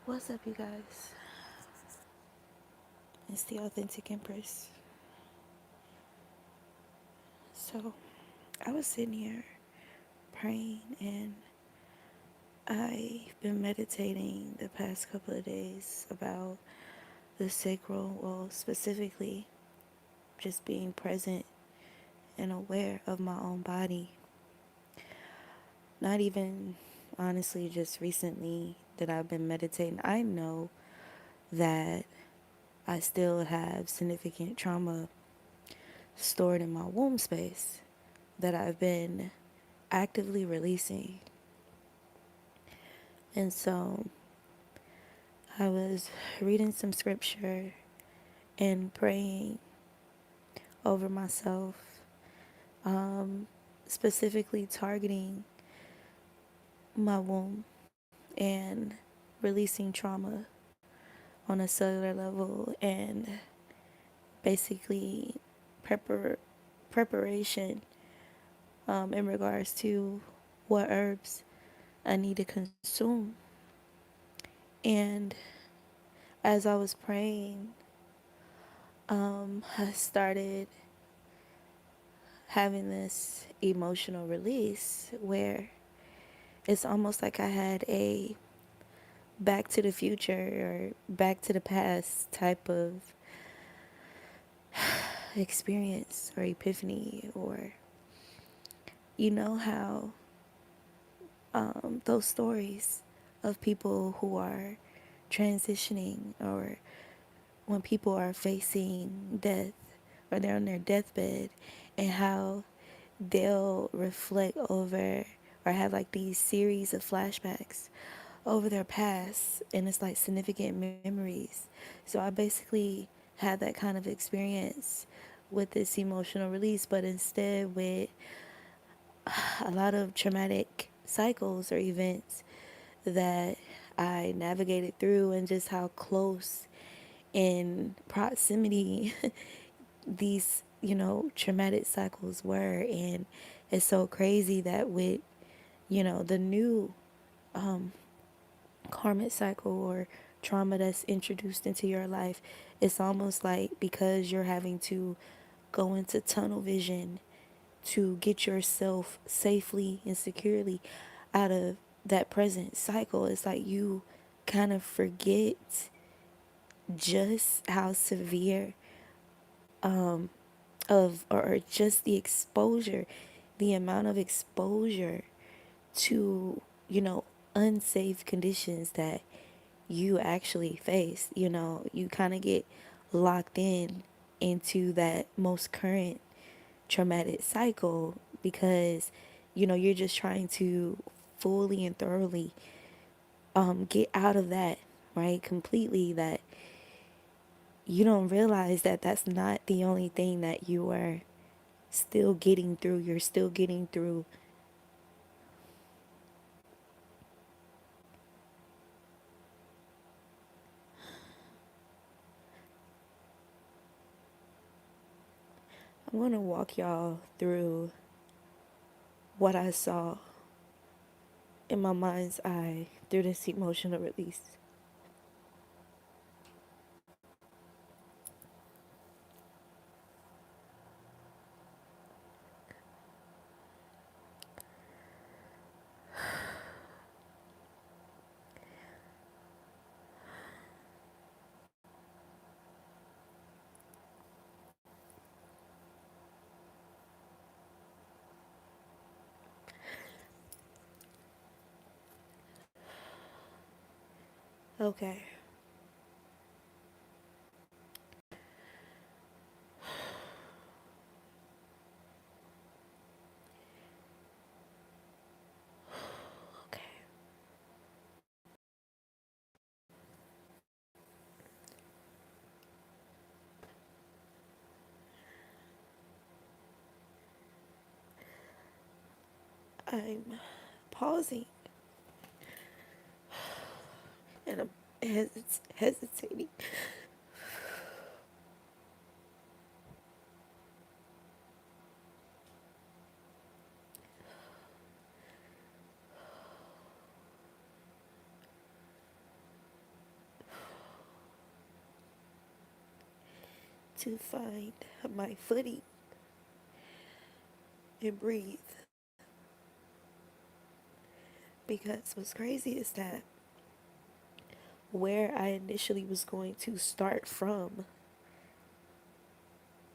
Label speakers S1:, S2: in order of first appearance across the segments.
S1: What's up, you guys? It's the Authentic Empress. So, I was sitting here praying, and I've been meditating the past couple of days about the sacral, well, specifically just being present and aware of my own body. Not even, honestly, just recently that I've been meditating. I know that I still have significant trauma stored in my womb space that I've been actively releasing. And so I was reading some scripture and praying over myself, specifically targeting my womb and releasing trauma on a cellular level, and basically preparation in regards to what herbs I need to consume. And as I was praying, I started having this emotional release where it's almost like I had a back to the future or back to the past type of experience or epiphany. Or you know how those stories of people who are transitioning, or when people are facing death or they're on their deathbed, and how they'll reflect over or have like these series of flashbacks over their past, and it's like significant memories. So I basically had that kind of experience with this emotional release, but instead with a lot of traumatic cycles or events that I navigated through, and just how close in proximity these, traumatic cycles were. And it's so crazy that with, the new karmic cycle or trauma that's introduced into your life, it's almost like because you're having to go into tunnel vision to get yourself safely and securely out of that present cycle, it's like you kind of forget just how severe of or just the exposure, the amount of exposure to, unsafe conditions that you actually face. You kind of get locked in into that most current traumatic cycle because, you're just trying to fully and thoroughly get out of that, right? Completely. That you don't realize that that's not the only thing that you are still getting through. You're still getting through. I'm going to walk y'all through what I saw in my mind's eye through this emotional release. Okay. Okay. I'm pausing and I'm hesitating. to find my footing and breathe. Because what's crazy is that where I initially was going to start from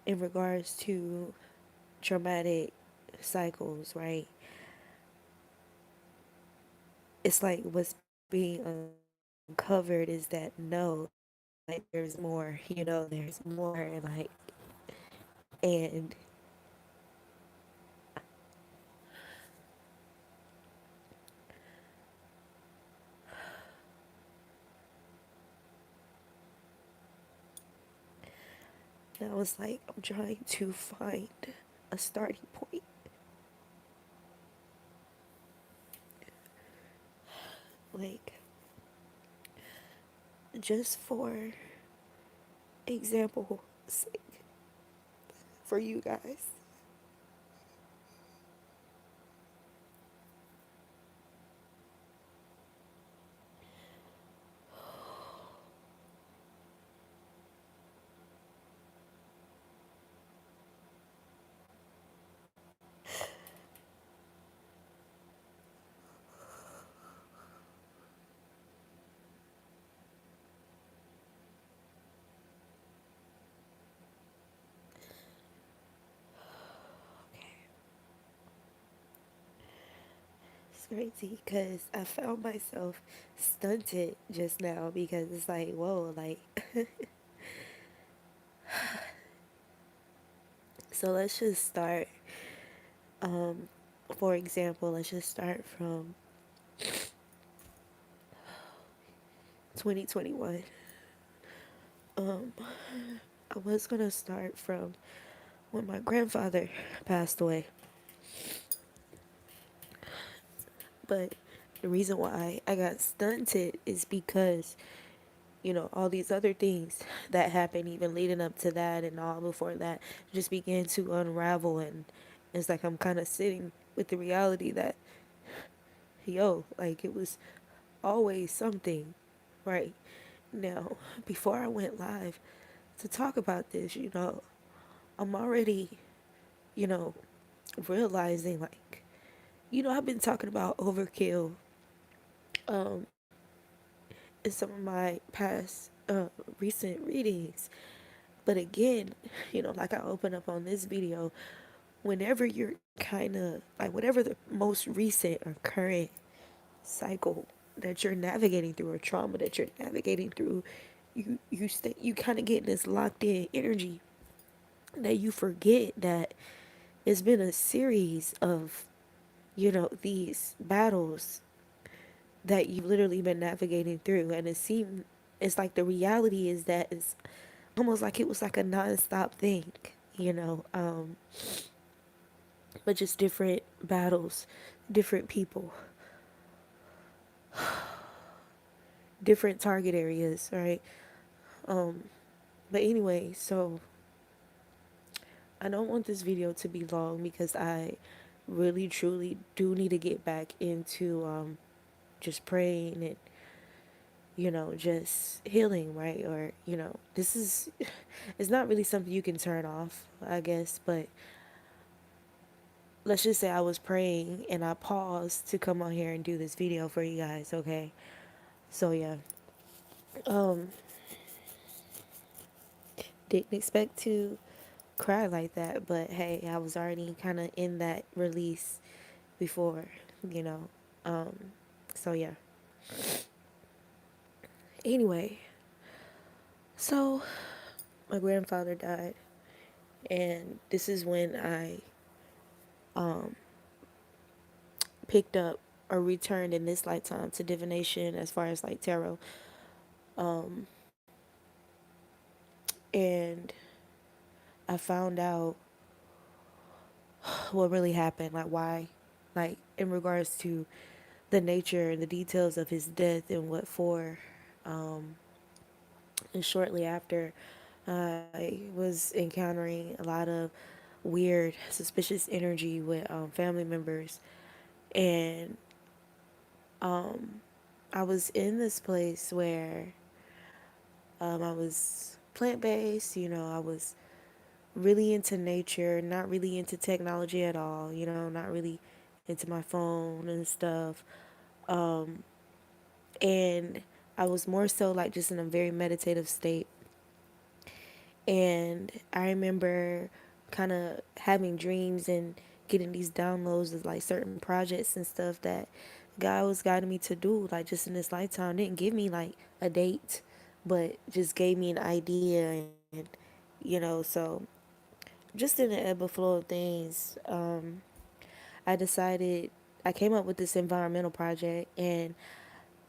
S1: in regards to traumatic cycles, right? It's like what's being uncovered is that no, like there's more, there's more, and like, and I was like, I'm trying to find a starting point. Like, just for example sake, for you guys. It's crazy because I found myself stunted just now because it's like, whoa, like, so let's just start. Um, for example, let's just start from 2021. Um, I was gonna start from when my grandfather passed away, but the reason why I got stunted is because all these other things that happened, even leading up to that and all before that, just began to unravel. And it's like I'm kind of sitting with the reality that, yo, like it was always something, right? Now, before I went live to talk about this, I'm already, you know, realizing like, I've been talking about overkill um, in some of my past recent readings. But again, like I open up on this video, whenever you're kind of like whatever the most recent or current cycle that you're navigating through or trauma that you're navigating through, you kind of get in this locked in energy that you forget that it's been a series of these battles that you've literally been navigating through. And it's like the reality is that it's almost like it was like a non-stop thing, you know um but just different battles, different people, different target areas, right? But anyway, so I don't want this video to be long because I really truly do need to get back into just praying and just healing, right? Or this is it's not really something you can turn off, I guess. But let's just say I was praying and I paused to come on here and do this video for you guys, okay? So yeah, um didn't expect to cry like that, but hey, I was already kind of in that release before, you know. Um, so yeah. Anyway, so my grandfather died, and this is when I um picked up or returned in this lifetime to divination as far as like tarot. Um, and I found out what really happened, like why, like in regards to the nature and the details of his death and what for. Um, and shortly after, I was encountering a lot of weird, suspicious energy with family members, and I was in this place where I was. plant-based. I was really into nature, not really into technology at all, not really into my phone and stuff. Um, and I was more so like just in a very meditative state. And I remember kind of having dreams and getting these downloads of like certain projects and stuff that God was guiding me to do, like just in this lifetime. Didn't give me like a date, but just gave me an idea. And, so just in the ebb and flow of things, I decided, I came up with this environmental project, and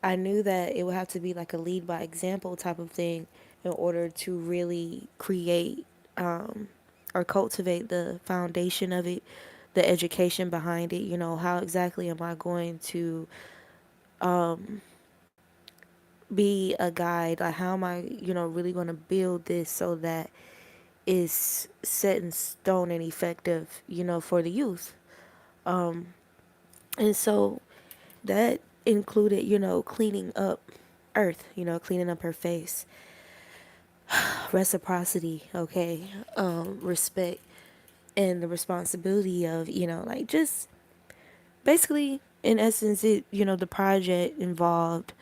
S1: I knew that it would have to be like a lead by example type of thing in order to really create, um, or cultivate the foundation of it, the education behind it. How exactly am I going to be a guide? Like, how am I, really going to build this so that it's set in stone and effective, for the youth? And so that included, cleaning up Earth, cleaning up her face, reciprocity, okay, respect, and the responsibility of, like just basically, in essence, the project involved,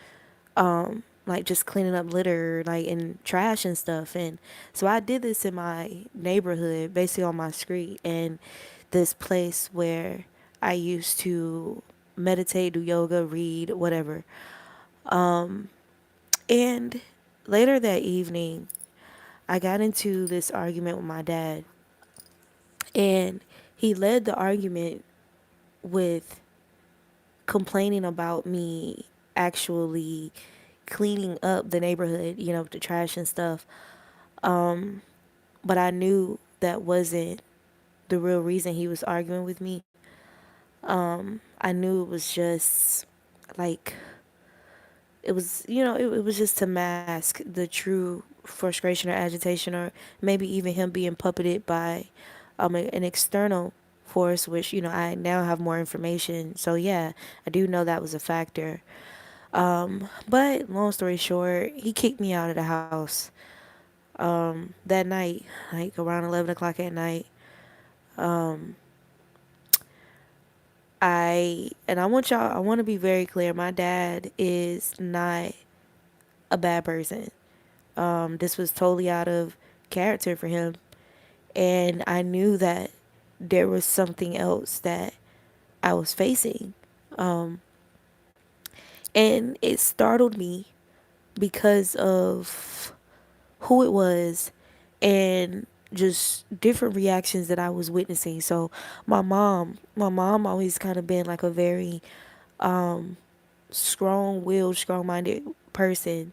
S1: like just cleaning up litter, like and trash and stuff. And so I did this in my neighborhood, basically on my street, and this place where I used to meditate, do yoga, read, whatever. And later that evening, I got into this argument with my dad, and he led the argument with complaining about me actually cleaning up the neighborhood, with the trash and stuff. But I knew that wasn't the real reason he was arguing with me. I knew it was just like, it was just to mask the true frustration or agitation, or maybe even him being puppeted by an external force, which, I now have more information. So, yeah, I do know that was a factor. But long story short, he kicked me out of the house that night, like around 11 o'clock at night. I want to be very clear. My dad is not a bad person. This was totally out of character for him. And I knew that there was something else that I was facing. And it startled me because of who it was and just different reactions that I was witnessing. So my mom always kind of been like a very strong-willed, strong-minded person.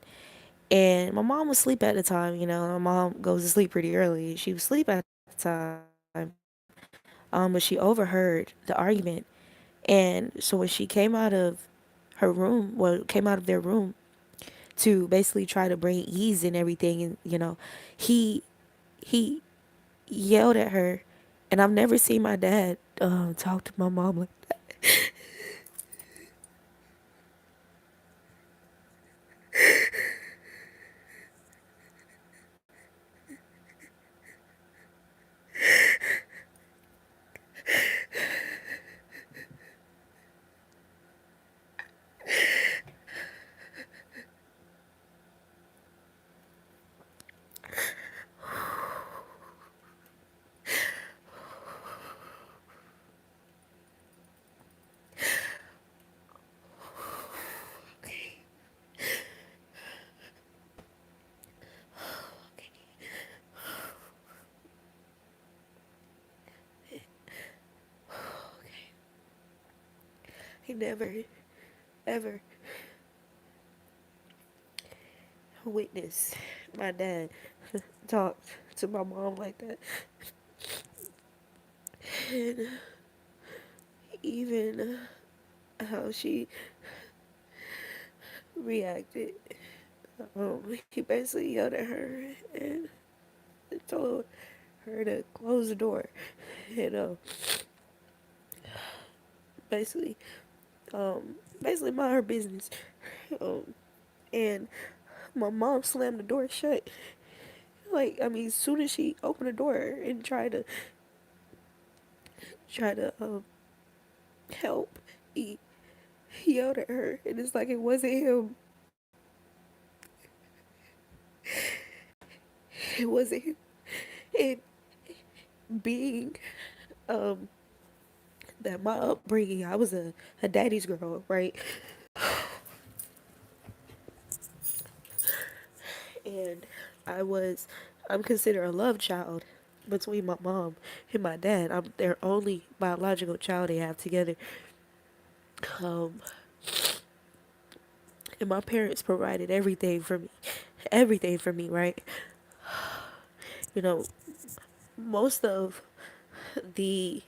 S1: And my mom was asleep at the time. My mom goes to sleep pretty early. She was asleep at the time. But she overheard the argument. And so when she came out of her room, well, came out of their room to basically try to bring ease and everything, and he he yelled at her. And I've never seen my dad talk to my mom like that. He never ever witnessed my dad talk to my mom like that. And even how she reacted, he basically yelled at her and told her to close the door. Basically, basically mind her business. Um, and my mom slammed the door shut. Like, I mean, as soon as she opened the door and try to help, he yelled at her, and it's like it wasn't him. It wasn't him. And being um that my upbringing, I was a daddy's girl, right? And I was I'm considered a love child between my mom and my dad. I'm their only biological child they have together. Um, and my parents provided everything for me, right? You know, most of the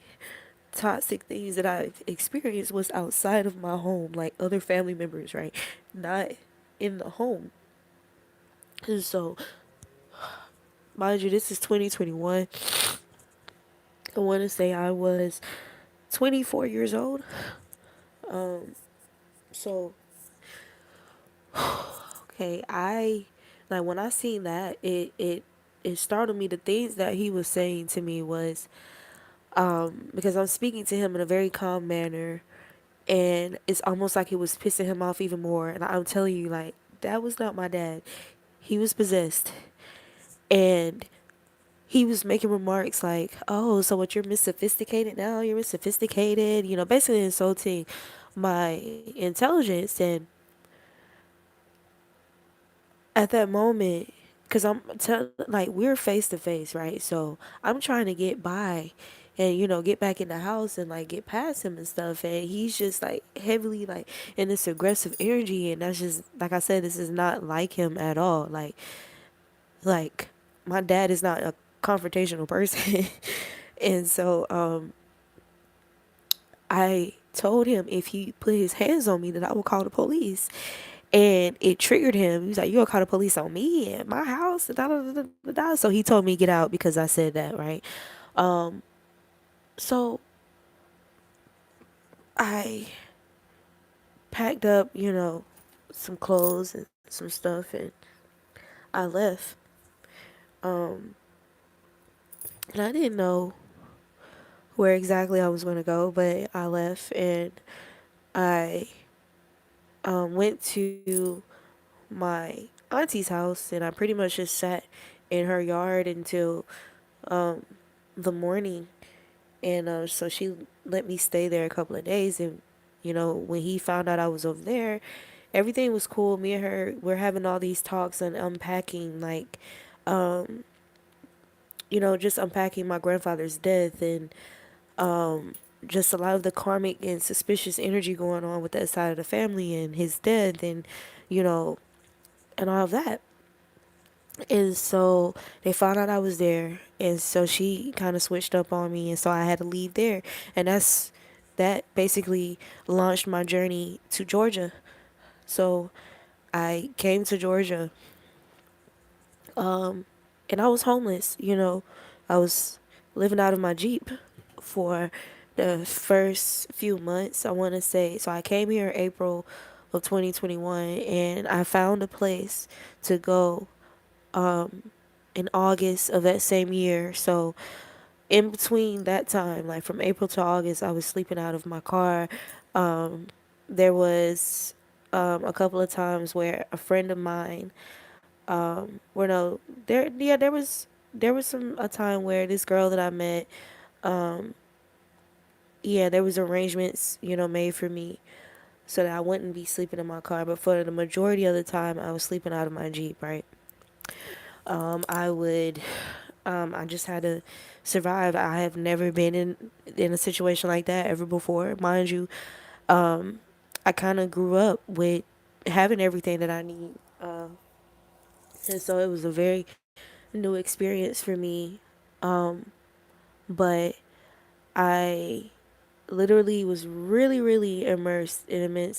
S1: toxic things that I've experienced was outside of my home, like other family members, right? Not in the home. And so, mind you, this is 2021. I want to say I was 24 years old. So, okay, like when I seen that, it startled me. The things that he was saying to me was, because I'm speaking to him in a very calm manner, and it's almost like it was pissing him off even more. And I'm telling you, like, that was not my dad. He was possessed. And he was making remarks like, oh, so what, you're Miss Sophisticated now? You're Miss Sophisticated, basically insulting my intelligence. And at that moment, because like, we're face to face, right? So I'm trying to get by and, get back in the house and, like, get past him and stuff. And he's just, like, heavily, like, in this aggressive energy. And that's just, like I said, this is not like him at all. Like, my dad is not a confrontational person. And so, I told him if he put his hands on me that I would call the police. And it triggered him. He was like, "You gonna call the police on me at my house?" Da, da, da, da, da, da. So he told me to get out because I said that, right? So I packed up, some clothes and some stuff, and I left. And I didn't know where exactly I was gonna go, but I left and I went to my auntie's house, and I pretty much just sat in her yard until the morning. And so she let me stay there a couple of days. And, when he found out I was over there, everything was cool. Me and her, we're having all these talks and unpacking, like, just unpacking my grandfather's death and just a lot of the karmic and suspicious energy going on with that side of the family and his death and, you know, and all of that. And so they found out I was there, and so she kind of switched up on me, and so I had to leave there. And that basically launched my journey to Georgia. So I came to Georgia, and I was homeless. I was living out of my Jeep for the first few months, I want to say. So I came here April of 2021, and I found a place to go in August of that same year. So in between that time, like from April to August, I was sleeping out of my car. There was a couple of times where a friend of mine, where no, there, yeah, there was some a time where this girl that I met, yeah, there was arrangements, made for me so that I wouldn't be sleeping in my car. But for the majority of the time, I was sleeping out of my Jeep, right? I would I just had to survive. I have never been in a situation like that ever before. Mind you, I kind of grew up with having everything that I need. And so it was a very new experience for me. But I literally was really, really immersed in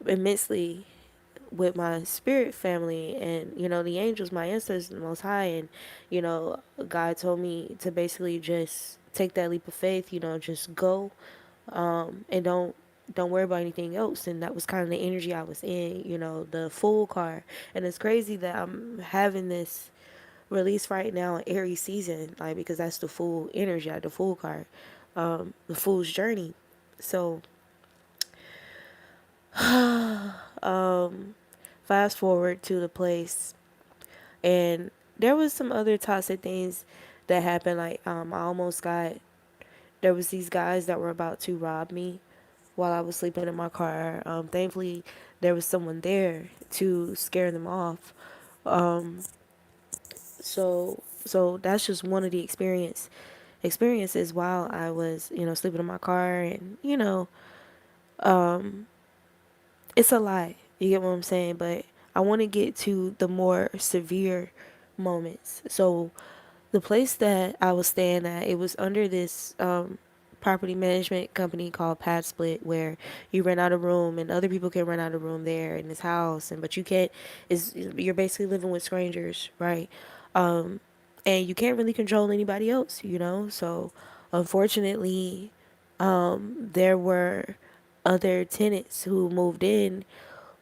S1: immensely with my spirit family and, the angels, my ancestors, the most high. And, God told me to basically just take that leap of faith, just go, and don't worry about anything else. And that was kind of the energy I was in, the full car. And it's crazy that I'm having this released right now in Aries season, like because that's the full energy, like the full card, the fool's journey. So fast forward to the place, and there was some other toxic things that happened. Like I almost got, there was these guys that were about to rob me while I was sleeping in my car. Thankfully, there was someone there to scare them off. Um, so that's just one of the experiences while I was, sleeping in my car, and it's a lot. You get what I'm saying? But I want to get to the more severe moments. So the place that I was staying at, it was under this property management company called Pad Split, where you rent out a room and other people can rent out a room there in this house, and but you can't. Is you're basically living with strangers, right? And you can't really control anybody else, So unfortunately, there were other tenants who moved in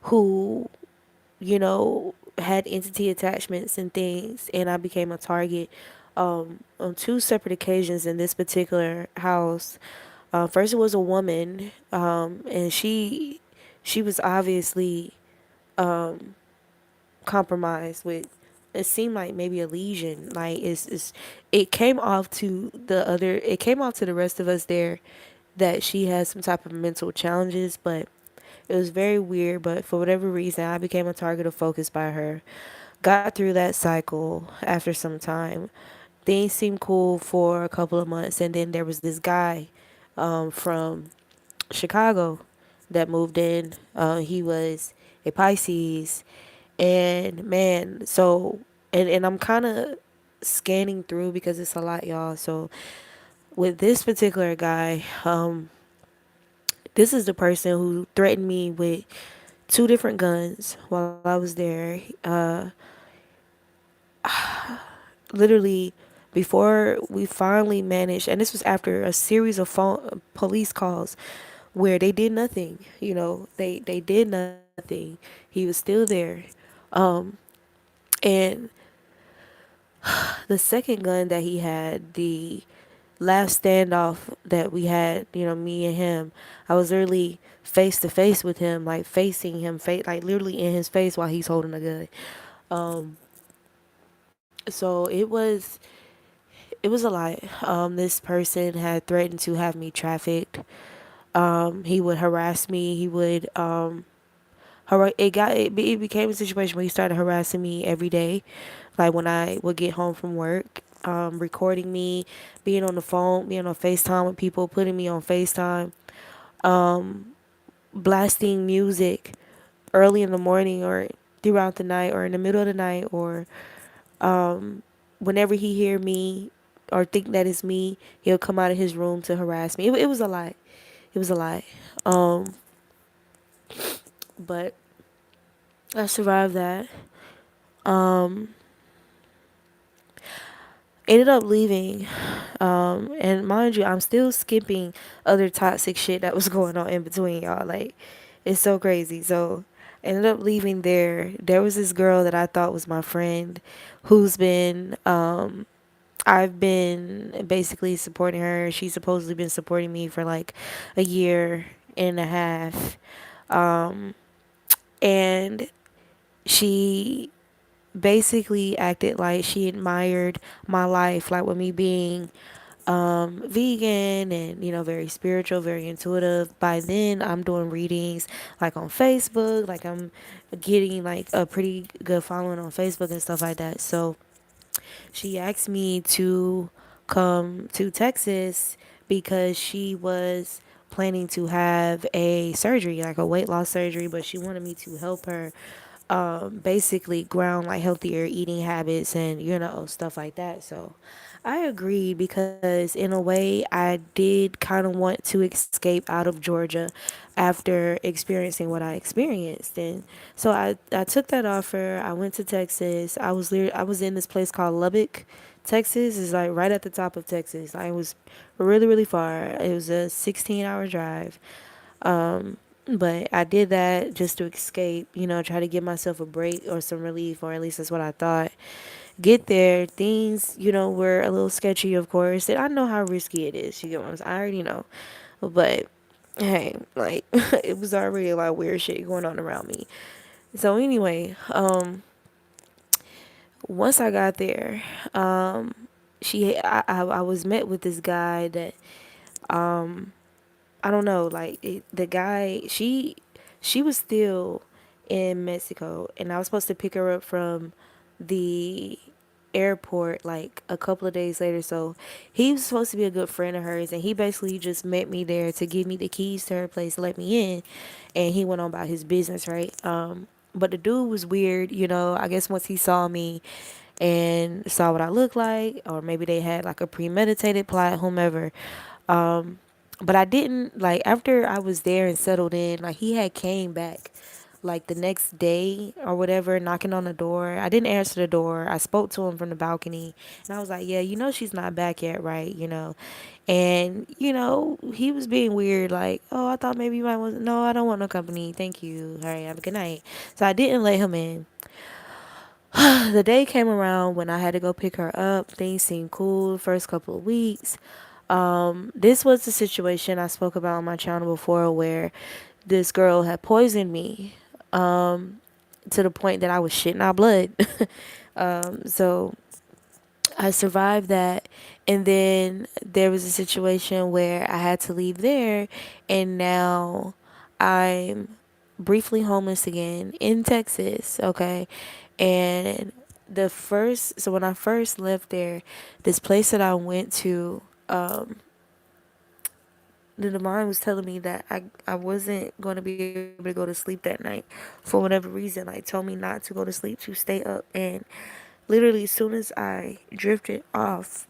S1: who, had entity attachments and things, and I became a target on two separate occasions in this particular house. First, it was a woman, and she was obviously compromised with. It seemed like maybe a lesion. Like it came off to the other. It came off to the rest of us there that she had some type of mental challenges, but it was very weird. But for whatever reason, I became a target of focus by her. Got through that cycle after some time. Things seemed cool for a couple of months, and then there was this guy from Chicago that moved in. He was a Pisces, and man, and I'm kind of scanning through because it's a lot, y'all. So with this particular guy, this is the person who threatened me with two different guns while I was there. Literally, before we finally managed, and this was after a series of phone police calls where they did nothing. They did nothing. He was still there. And the second gun that he had, the last standoff that we had, me and him, I was literally face to face with him, like facing him, like literally in his face while he's holding a gun. So it was a lot. This person had threatened to have me trafficked. He would harass me. He would it became a situation where he started harassing me every day, like when I would get home from work, recording me, being on the phone, being on FaceTime with people, putting me on FaceTime, blasting music early in the morning or throughout the night or in the middle of the night, or whenever he hear me or think that it's me, he'll come out of his room to harass me. It was a lot. It was a lot. Um, but I survived that. Um, Ended up leaving. And mind you, I'm still skipping other toxic shit that was going on in between, y'all. Like, it's so crazy. So, ended up leaving there. There was this girl that I thought was my friend who's been, I've been basically supporting her. She's supposedly been supporting me for like a year and a half. And she basically acted like she admired my life, like with me being vegan and very spiritual, very intuitive. By then I'm doing readings like on Facebook, like I'm getting like a pretty good following on Facebook and stuff like that. So she asked me to come to Texas because she was planning to have a surgery, like a weight loss surgery, but she wanted me to help her basically ground like healthier eating habits and stuff like that. So I agreed because in a way I did kind of want to escape out of Georgia after experiencing what I experienced. And so I took that offer. I went to Texas. I was in this place called Lubbock, Texas. Is like right at the top of Texas. Like, it was really really far. It was a 16-hour drive. But I did that just to escape, try to give myself a break or some relief, or at least that's what I thought. get there, things, were a little sketchy, of course. And I know how risky it is. You get what I'm saying? I already know. But hey, like, it was already a lot of weird shit going on around me. So anyway, once I got there, I was met with this guy that, I don't know, like the guy, she was still in Mexico, and I was supposed to pick her up from the airport like a couple of days later. So he was supposed to be a good friend of hers, and he basically just met me there to give me the keys to her place, let me in, and he went on about his business, right? But the dude was weird, I guess once he saw me and saw what I looked like, or maybe they had like a premeditated plot, whomever. Um, but I didn't like after I was there and settled in, like he had came back like the next day or whatever, knocking on the door. I didn't answer the door. I spoke to him from the balcony, and I was like, "Yeah, she's not back yet, right?" And he was being weird, like, "Oh, I thought maybe you might want." No, I don't want no company. Thank you. All right, have a good night. So I didn't let him in. The day came around when I had to go pick her up. Things seemed cool the first couple of weeks. This was the situation I spoke about on my channel before where this girl had poisoned me to the point that I was shitting out blood. So I survived that. And then there was a situation where I had to leave there, and now I'm briefly homeless again in Texas, okay? And so when I first left there, this place that I went to, the divine was telling me that I wasn't going to be able to go to sleep that night for whatever reason. Like, told me not to go to sleep, to stay up. And literally, as soon as I drifted off,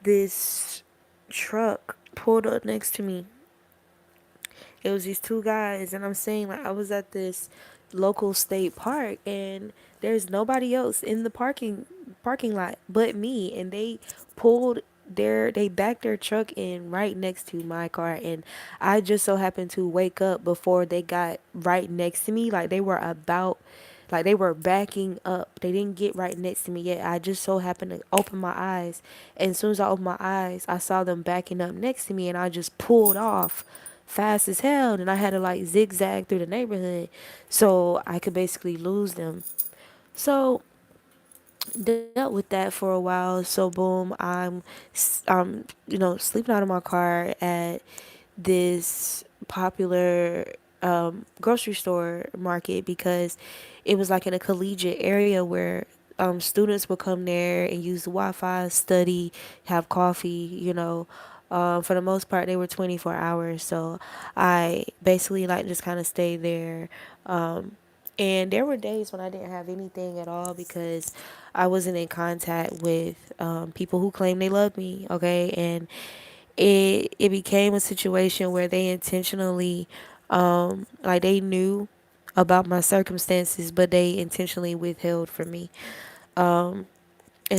S1: this truck pulled up next to me. It was these two guys, and I'm saying, like, I was at this local state park, and there's nobody else in the parking lot but me, and they backed their truck in right next to my car, and I just so happened to wake up before they got right next to me. Like they were backing up. They didn't get right next to me yet. I just so happened to open my eyes, and as soon as I opened my eyes, I saw them backing up next to me, and I just pulled off fast as hell, and I had to like zigzag through the neighborhood so I could basically lose them. So dealt with that for a while. So boom, sleeping out of my car at this popular grocery store market because it was like in a collegiate area where students would come there and use the Wi-Fi, study, have coffee. For the most part, they were 24 hours. So I basically like just kind of stayed there. And there were days when I didn't have anything at all because I wasn't in contact with people who claim they loved me. Okay, and it became a situation where they intentionally, like they knew about my circumstances, but they intentionally withheld from me. And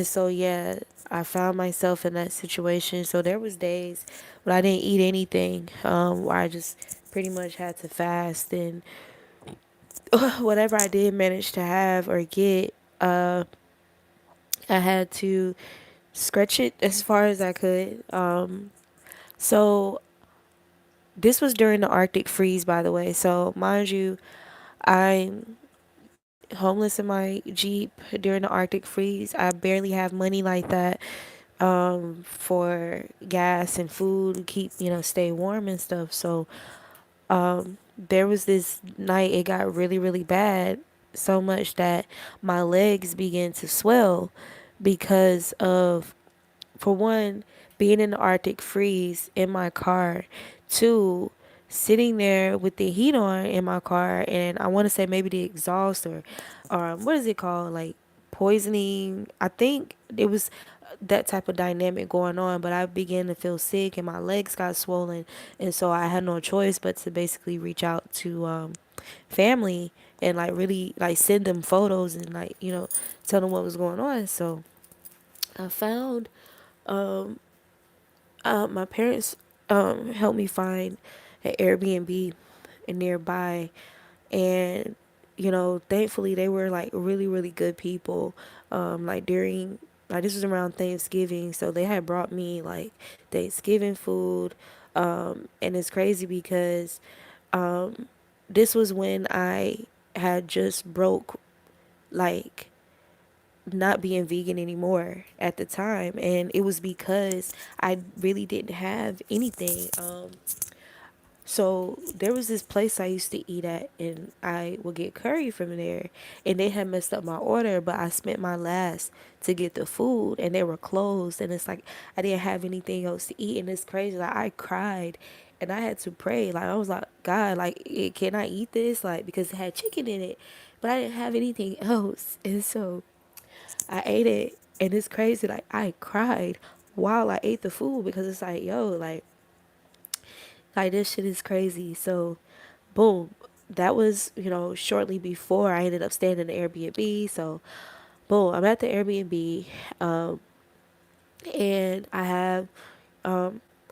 S1: so yeah, I found myself in that situation. So there was days when I didn't eat anything, where I just pretty much had to fast, and whatever I did manage to have or get, I had to stretch it as far as I could. So this was during the Arctic freeze, by the way. So mind you, I'm homeless in my Jeep during the Arctic freeze. I barely have money like that for gas and food to keep, stay warm and stuff. So there was this night it got really, really bad, so much that my legs began to swell because of, for one, being in the Arctic freeze in my car, two, sitting there with the heat on in my car, and I want to say maybe the exhaust or what is it called, like poisoning. I think it was that type of dynamic going on, but I began to feel sick and my legs got swollen, and so I had no choice but to basically reach out to family and like really like send them photos and like tell them what was going on. So I found my parents helped me find an Airbnb nearby, and thankfully they were like really, really good people. Like during, like this was around Thanksgiving, so they had brought me like Thanksgiving food. And it's crazy because this was when I had just broke, like, not being vegan anymore at the time, and it was because I really didn't have anything. So there was this place I used to eat at, and I would get curry from there. And they had messed up my order, but I spent my last to get the food, and they were closed. And it's like I didn't have anything else to eat, and it's crazy. Like I cried, and I had to pray. Like I was like, God, like, can I eat this? Like because it had chicken in it, but I didn't have anything else, and so I ate it, and it's crazy. Like I cried while I ate the food because it's like, yo, like this shit is crazy. So, boom, that was shortly before I ended up staying in the Airbnb. So, boom, I'm at the Airbnb, and I have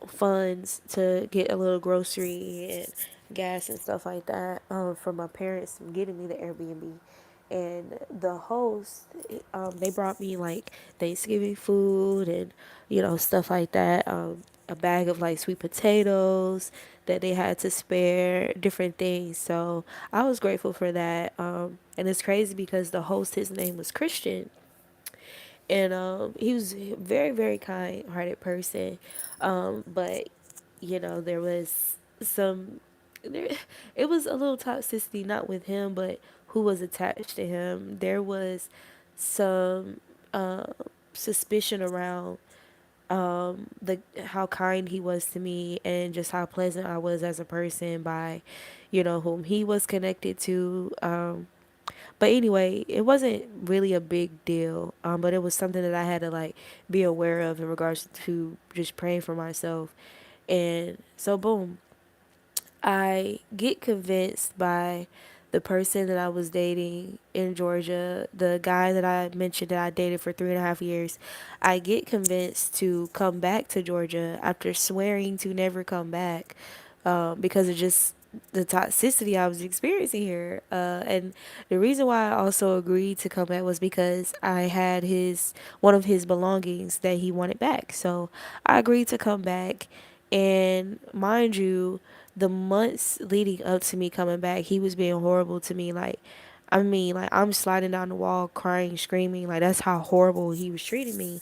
S1: funds to get a little grocery and gas and stuff like that from my parents getting me the Airbnb. And the host, they brought me like Thanksgiving food and stuff like that. A bag of like sweet potatoes that they had to spare, different things. So I was grateful for that. And it's crazy because the host, his name was Christian, and he was a very, very kind-hearted person. But there was some there, it was a little toxicity, not with him but who was attached to him. There was some suspicion around the how kind he was to me and just how pleasant I was as a person by whom he was connected to. But anyway, it wasn't really a big deal. But it was something that I had to like be aware of in regards to just praying for myself. And so boom, I get convinced by the person that I was dating in Georgia, the guy that I mentioned that I dated for 3.5 years. I get convinced to come back to Georgia after swearing to never come back because of just the toxicity I was experiencing here. And the reason why I also agreed to come back was because I had one of his belongings that he wanted back. So I agreed to come back. And mind you, the months leading up to me coming back, he was being horrible to me. Like, I mean, like, I'm sliding down the wall, crying, screaming. Like, that's how horrible he was treating me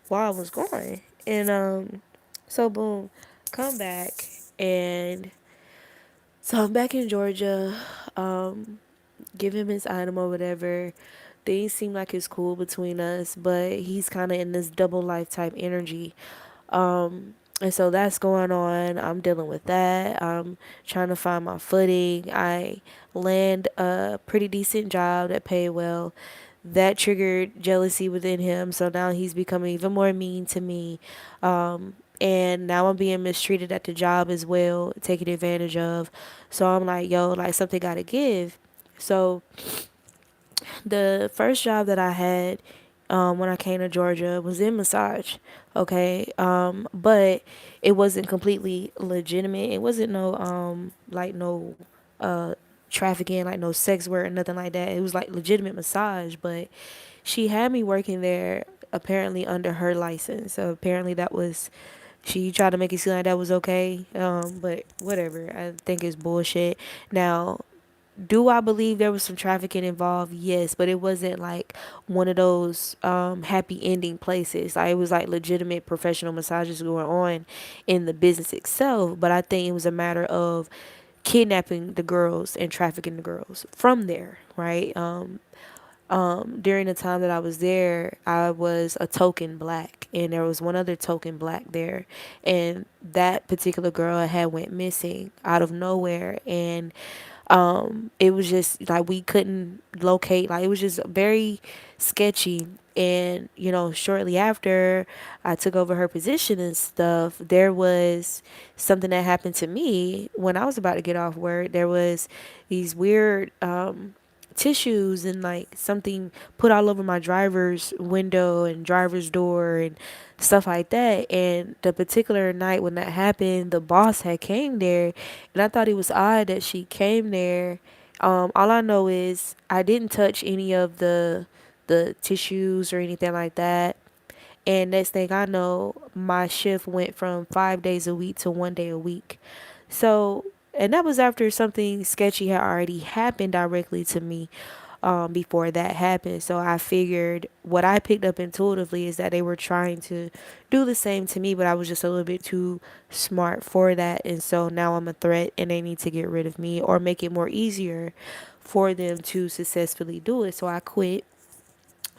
S1: while I was gone. And, so boom, come back. And so I'm back in Georgia, give him his item or whatever. Things seem like it's cool between us, but he's kind of in this double life type energy. And so that's going on. I'm dealing with that. I'm trying to find my footing. I land a pretty decent job that paid well. That triggered jealousy within him. So now he's becoming even more mean to me. And now I'm being mistreated at the job as well, taken advantage of. So I'm like, yo, like something got to give. So the first job that I had when I came to Georgia was in massage, okay, but it wasn't completely legitimate. It wasn't no like no uh trafficking, like no sex work or nothing like that. It was like legitimate massage, but she had me working there apparently under her license. So apparently that was she tried to make it seem like that was okay, but whatever. I think it's bullshit. Now, do I believe there was some trafficking involved? Yes, but it wasn't like one of those happy ending places. Like, it was like legitimate professional massages going on in the business itself. But I think it was a matter of kidnapping the girls and trafficking the girls from there, right? During the time that I was there, I was a token black, and there was one other token black there, and that particular girl had went missing out of nowhere, and it was just like we couldn't locate, like it was just very sketchy. And shortly after I took over her position and stuff, there was something that happened to me when I was about to get off work. There was these weird tissues and like something put all over my driver's window and driver's door and stuff like that. And the particular night when that happened, the boss had came there, and I thought it was odd that she came there All I know is I didn't touch any of the tissues or anything like that. And next thing I know, my shift went from 5 days a week to 1 day a week. So, and that was after something sketchy had already happened directly to me before that happened. So I figured what I picked up intuitively is that they were trying to do the same to me, but I was just a little bit too smart for that. And so now I'm a threat and they need to get rid of me or make it more easier for them to successfully do it. So I quit.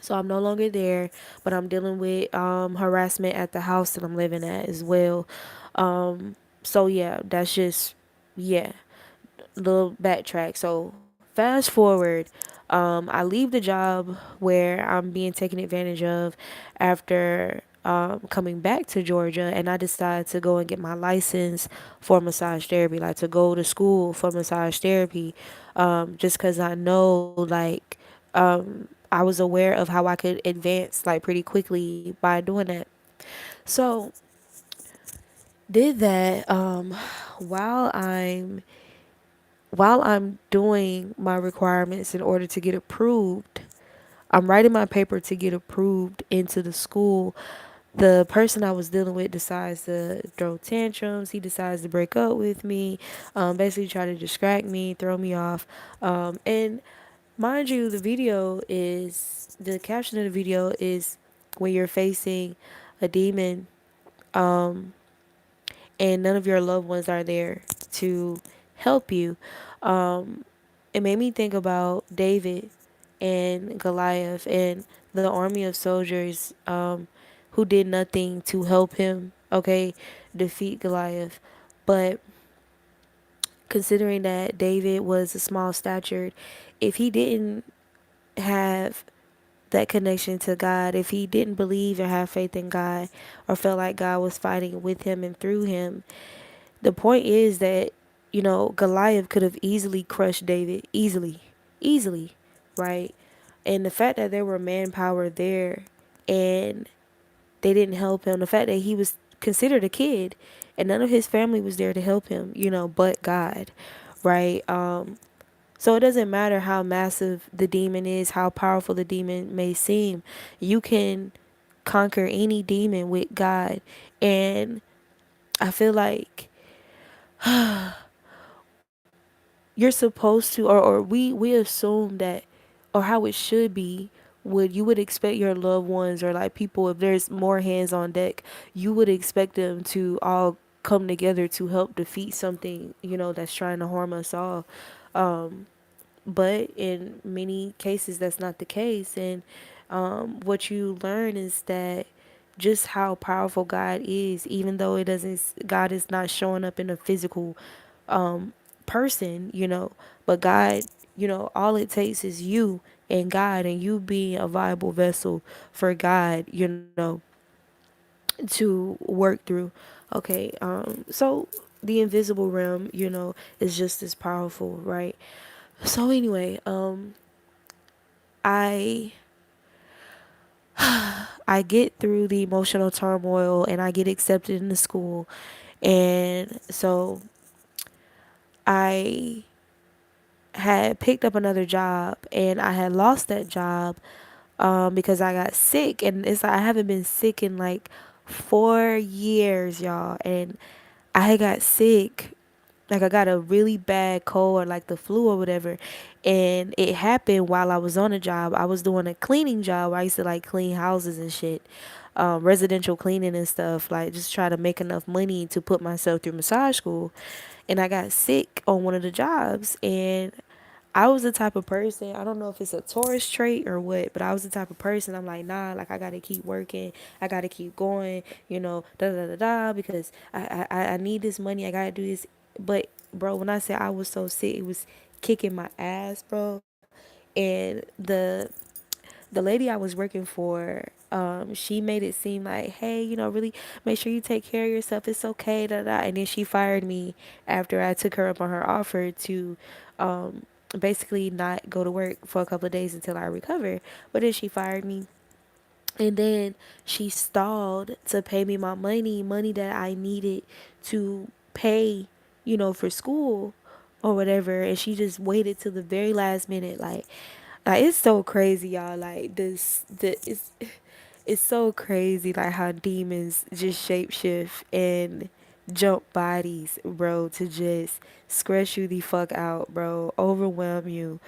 S1: So I'm no longer there, but I'm dealing with harassment at the house that I'm living at as well. So yeah, that's just, yeah, little backtrack. So fast forward, I leave the job where I'm being taken advantage of after coming back to Georgia, and I decided to go and get my license for massage therapy, like to go to school for massage therapy, just because I know like I was aware of how I could advance like pretty quickly by doing that. So did that while I'm while I'm doing my requirements in order to get approved. I'm writing my paper to get approved into the school. The person I was dealing with decides to throw tantrums. He decides to break up with me, basically try to distract me, throw me off. And mind you, the caption of the video is when you're facing a demon and none of your loved ones are there to help you. It made me think about David and Goliath and the army of soldiers who did nothing to help him, okay, defeat Goliath. But considering that David was a small statured, if he didn't have that connection to God, if he didn't believe or have faith in God or felt like God was fighting with him and through him, the point is that, Goliath could have easily crushed David. Easily, right? And the fact that there were manpower there and they didn't help him, the fact that he was considered a kid and none of his family was there to help him, but God, right? So it doesn't matter how massive the demon is, how powerful the demon may seem. You can conquer any demon with God. And I feel like you're supposed to, or we assume that, or how it should be, you would expect your loved ones or like people, if there's more hands on deck, you would expect them to all come together to help defeat something, that's trying to harm us all. But in many cases that's not the case. And what you learn is that just how powerful God is, even though it doesn't God is not showing up in a physical person, but God, all it takes is you and God, and you being a viable vessel for God, to work through. Okay, so the invisible realm, is just as powerful, right? So anyway, I I get through the emotional turmoil and I get accepted into school. And so I had picked up another job and I had lost that job because I got sick, and it's like I haven't been sick in like 4 years, y'all. And I had got sick, like I got a really bad cold or like the flu or whatever, and it happened while I was on a job. I was doing a cleaning job where I used to like clean houses and shit, residential cleaning and stuff, like just try to make enough money to put myself through massage school. And I got sick on one of the jobs, and I was the type of person, I don't know if it's a Taurus trait or what, but I was the type of person, I'm like, nah, like I gotta keep working, I gotta keep going, da da da da, because I need this money, I gotta do this. But bro, when I say I was so sick, it was kicking my ass, bro. And the lady I was working for, she made it seem like, hey, really make sure you take care of yourself. It's okay, da da. And then she fired me after I took her up on her offer to, basically not go to work for a couple of days until I recover. But then she fired me, and then she stalled to pay me my money that I needed to pay, for school. or whatever, and she just waited till the very last minute. Like it's so crazy, y'all. Like it's so crazy, like how demons just shapeshift and jump bodies, bro, to just scratch you the fuck out, bro, overwhelm you.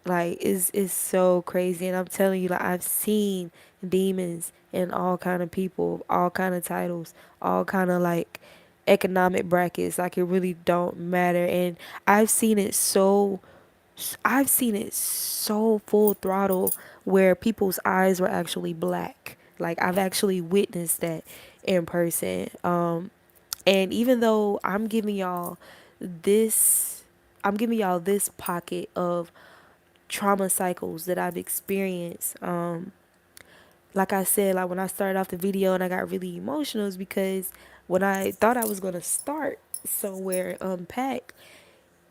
S1: Like it's so crazy, and I'm telling you, like I've seen demons in all kind of people, all kind of titles, all kind of like economic brackets. Like it really don't matter, and I've seen it so I've seen it so full throttle where people's eyes were actually black. Like I've actually witnessed that in person. And even though this, I'm giving y'all this pocket of trauma cycles that I've experienced. Like I said, like when I started off the video and I got really emotional is because when I thought I was gonna start somewhere unpack,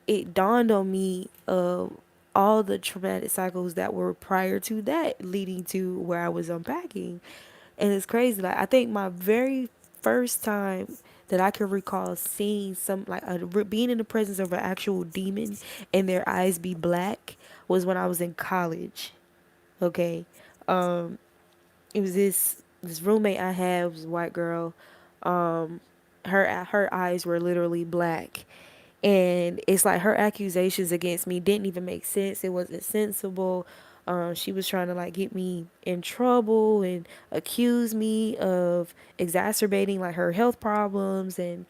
S1: it dawned on me of all the traumatic cycles that were prior to that leading to where I was unpacking. And it's crazy. Like I think my very first time that I can recall seeing some like being in the presence of an actual demon and their eyes be black was when I was in college. Okay. It was this roommate I had was a white girl. Her eyes were literally black, and it's like her accusations against me didn't even make sense. It wasn't sensible. She was trying to like get me in trouble and accuse me of exacerbating like her health problems, and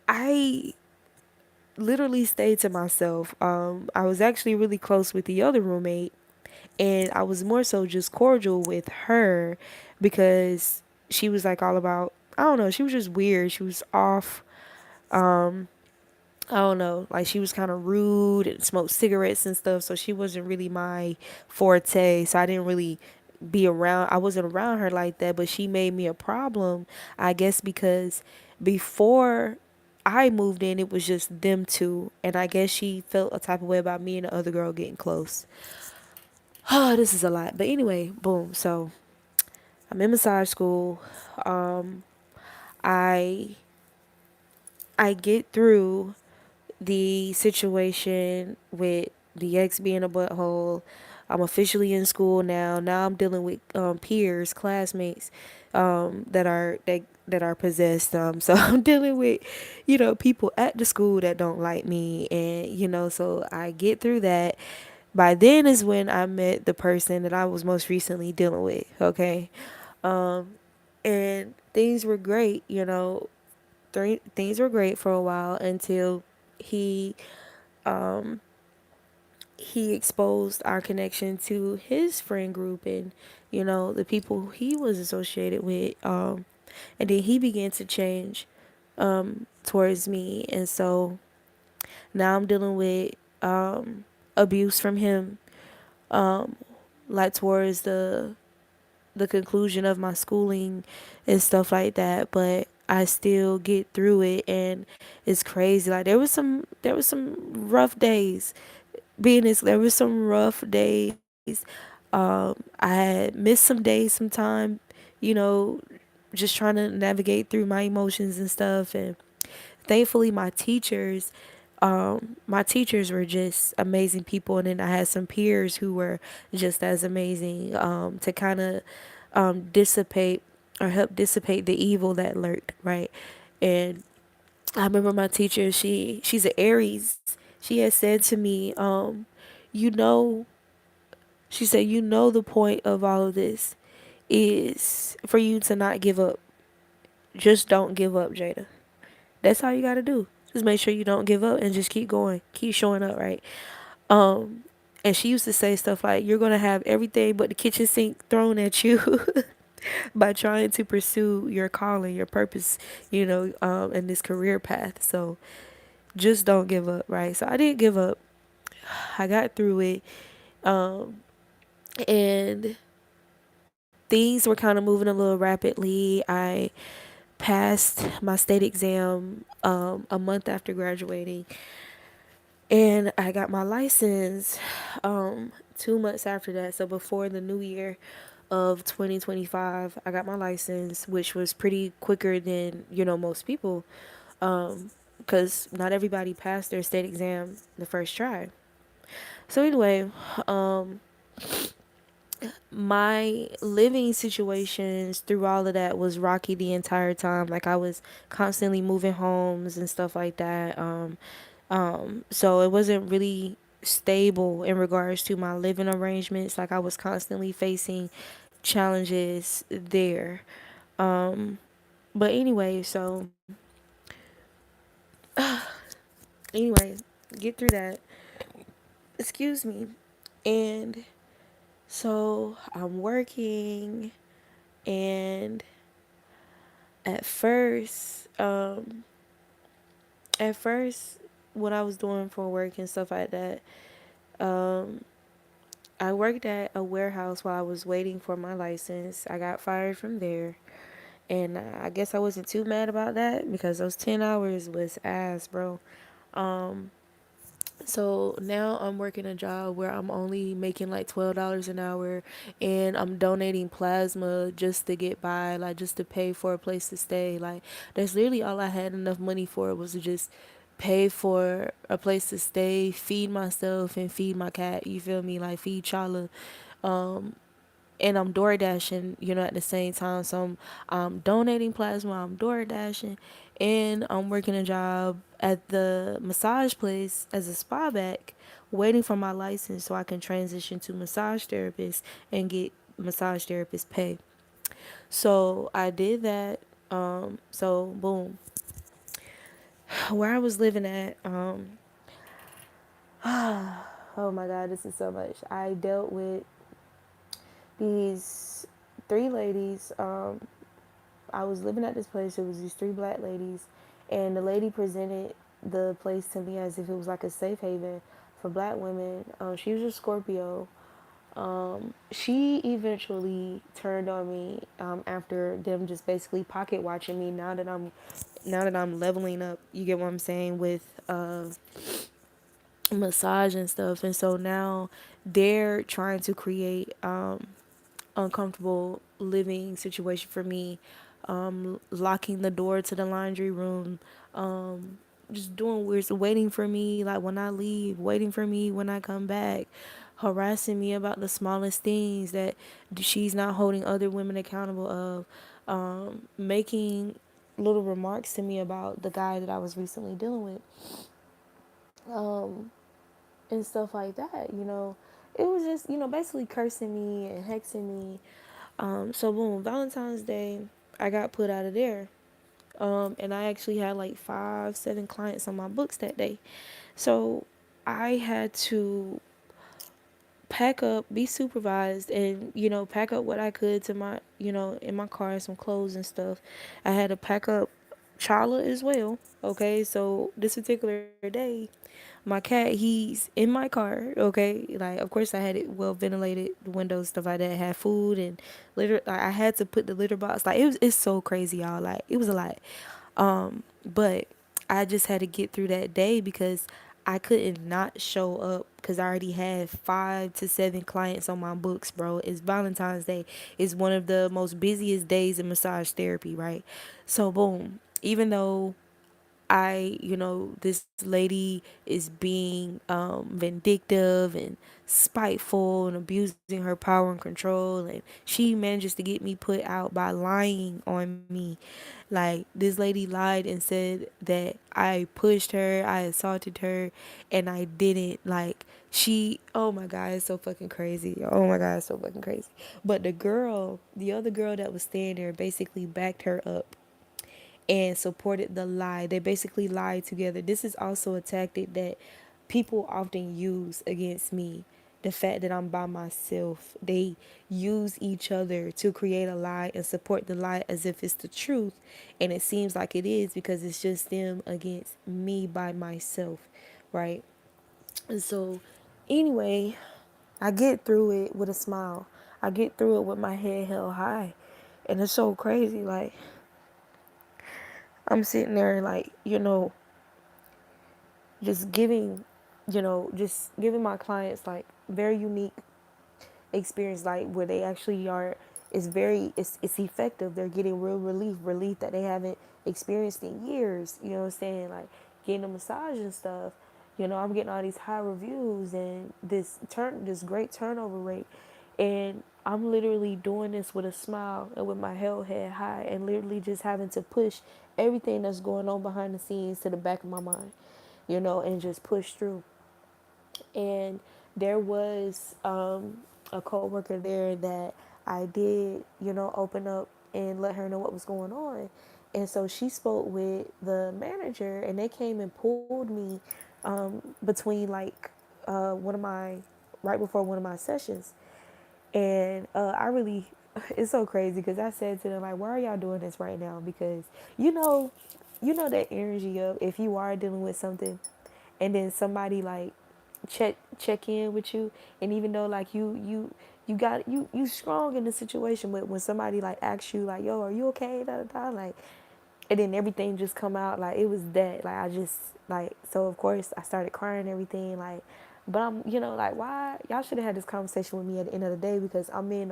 S1: I literally stayed to myself. I was actually really close with the other roommate, and I was more so just cordial with her because she was like all about, I don't know, she was just weird. She was off. I don't know, like she was kind of rude and smoked cigarettes and stuff, so she wasn't really my forte. So I didn't really I wasn't around her like that, but she made me a problem, I guess, because before I moved in, it was just them two, and I guess she felt a type of way about me and the other girl getting close. Oh, this is a lot. But anyway, boom. So I'm in massage school. I I get through the situation with the ex being a butthole. I'm officially in school now. Now I'm dealing with peers, classmates that are possessed. So I'm dealing with, people at the school that don't like me, and so I get through that. By then is when I met the person that I was most recently dealing with. Okay, and things were great. Things were great for a while until he he exposed our connection to his friend group and the people he was associated with, and then he began to change towards me, and so now I'm dealing with abuse from him, like towards the conclusion of my schooling and stuff like that, but I still get through it, and it's crazy. Like there was some rough days. There was some rough days. I had missed some days sometime, you know, just trying to navigate through my emotions and stuff. And thankfully, my teachers were just amazing people. And then I had some peers who were just as amazing, to kind of dissipate or help dissipate the evil that lurked, right? And I remember my teacher, she's an Aries. She had said to me, you know, she said, the point of all of this is for you to not give up. Just don't give up, Jada. That's all you got to do. Just make sure you don't give up and just keep going. Keep showing up, right? And she used to say stuff like, you're going to have everything but the kitchen sink thrown at you by trying to pursue your calling, your purpose, in this career path. So just don't give up, right? So I didn't give up. I got through it. And things were kind of moving a little rapidly. I passed my state exam a month after graduating, and I got my license 2 months after that. So before the new year of 2025, I got my license, which was pretty quicker than most people. because not everybody passed their state exam the first try. So anyway, um, my living situations through all of that was rocky the entire time. Like I was constantly moving homes and stuff like that. So it wasn't really stable in regards to my living arrangements. Like I was constantly facing challenges there. But anyway, so anyway, get through that. Excuse me. And so I'm working, and at first, at first, what I was doing for work and stuff like that, I worked at a warehouse while I was waiting for my license. I got fired from there. And I guess I wasn't too mad about that because those 10 hours was ass, bro. So now I'm working a job where I'm only making like $12 an hour, and I'm donating plasma just to get by, like just to pay for a place to stay. Like that's literally all I had enough money for, was to just pay for a place to stay, feed myself and feed my cat. You feel me? Like feed Chala, and I'm door dashing, at the same time. So I'm donating plasma, I'm door dashing, and I'm working a job at the massage place as a spa back, waiting for my license so I can transition to massage therapist and get massage therapist pay. So I did that. So boom, where I was living at, oh my God, this is so much. I dealt with these three ladies. I was living at this place. It was these three black ladies, and the lady presented the place to me as if it was like a safe haven for black women. She was a Scorpio. She eventually turned on me after them just basically pocket watching me. Now that I'm leveling up, you get what I'm saying, with massage and stuff, and so now they're trying to create uncomfortable living situation for me, locking the door to the laundry room, just doing weird, waiting for me like when I leave, waiting for me when I come back, harassing me about the smallest things that she's not holding other women accountable of, making little remarks to me about the guy that I was recently dealing with, and stuff like that. It was just, basically cursing me and hexing me. So boom, Valentine's Day, I got put out of there. And I actually had like 5, 7 clients on my books that day. So I had to pack up, be supervised, and pack up what I could to my, in my car, some clothes and stuff. I had to pack up Chala as well. Okay, so this particular day, my cat, he's in my car. Okay, like of course I had it well ventilated, the windows, stuff like that. Had food and litter. Like, I had to put the litter box. Like it's so crazy, y'all. Like it was a lot. But I just had to get through that day because I couldn't not show up because I already had 5 to 7 clients on my books, bro. It's Valentine's Day. It's one of the most busiest days in massage therapy, right? So boom, even though this lady is being vindictive and spiteful and abusing her power and control, and she manages to get me put out by lying on me. Like, this lady lied and said that I pushed her, I assaulted her, and I didn't. Like, oh my God, it's so fucking crazy. Oh my God, it's so fucking crazy. But the other girl that was staying there basically backed her up and supported the lie. They basically lied together. This is also a tactic that people often use against me. The fact that I'm by myself. They use each other to create a lie and support the lie as if it's the truth. And it seems like it is because it's just them against me by myself, right? And so, anyway, I get through it with a smile. I get through it with my head held high. And it's so crazy. Like, I'm sitting there, like, just giving, just giving my clients like very unique experience, like where they actually are. It's effective. They're getting real relief that they haven't experienced in years. You know what I'm saying? Like, getting a massage and stuff, you know, I'm getting all these high reviews and this great turnover rate, and I'm literally doing this with a smile and with my head high, and literally just having to push everything that's going on behind the scenes to the back of my mind, you know, and just push through. And there was a coworker there that I did, you know, open up and let her know what was going on. And so she spoke with the manager, and they came and pulled me between like one of my right before one of my sessions. And I really, it's so crazy because I said to them like, "Why are y'all doing this right now?" Because you know, you know that energy of if you are dealing with something, and then somebody like check in with you, and even though like you got you strong in the situation, but when somebody like asks you like, "Yo, are you okay?" Da da da, like, and then everything just come out like it was that, like I just like, so of course I started crying and everything, like, but I'm, you know, like, why y'all should have had this conversation with me at the end of the day, because I'm in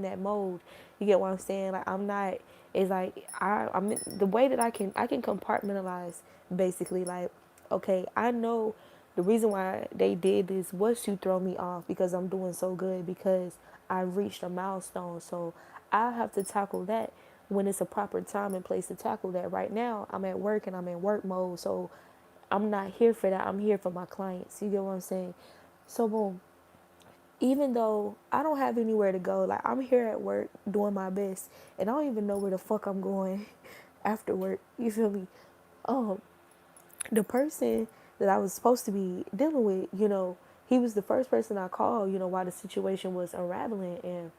S1: that mode. You get what I'm saying? Like I'm not, it's like I'm in, the way that I can compartmentalize basically, like, okay, I know the reason why they did this was to throw me off because I'm doing so good, because I reached a milestone. So I have to tackle that when it's a proper time and place to tackle that. Right now, I'm at work and I'm in work mode. So I'm not here for that. I'm here for my clients. You get what I'm saying? So, boom. Even though I don't have anywhere to go, like I'm here at work doing my best, and I don't even know where the fuck I'm going after work. You feel me? Um, the person that I was supposed to be dealing with, you know, he was the first person I called, you know, while the situation was unraveling. And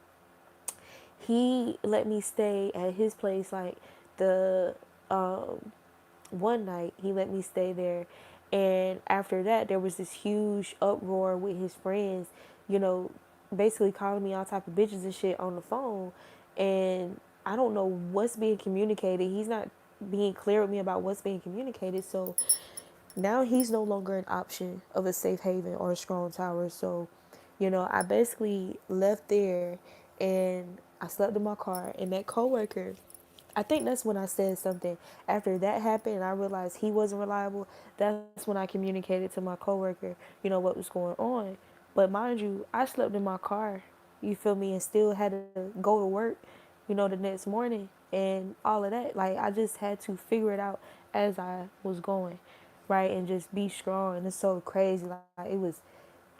S1: he let me stay at his place like the one night. He let me stay there. And after that, there was this huge uproar with his friends, you know, basically calling me all type of bitches and shit on the phone. And I don't know what's being communicated. He's not being clear with me about what's being communicated. So now he's no longer an option of a safe haven or a strong tower. So, you know, I basically left there and I slept in my car. And that coworker, I think that's when I said something. After that happened and I realized he wasn't reliable, that's when I communicated to my coworker, you know, what was going on. But mind you, I slept in my car, you feel me, and still had to go to work, you know, the next morning and all of that. Like I just had to figure it out as I was going, right? And just be strong. And it's so crazy. Like it was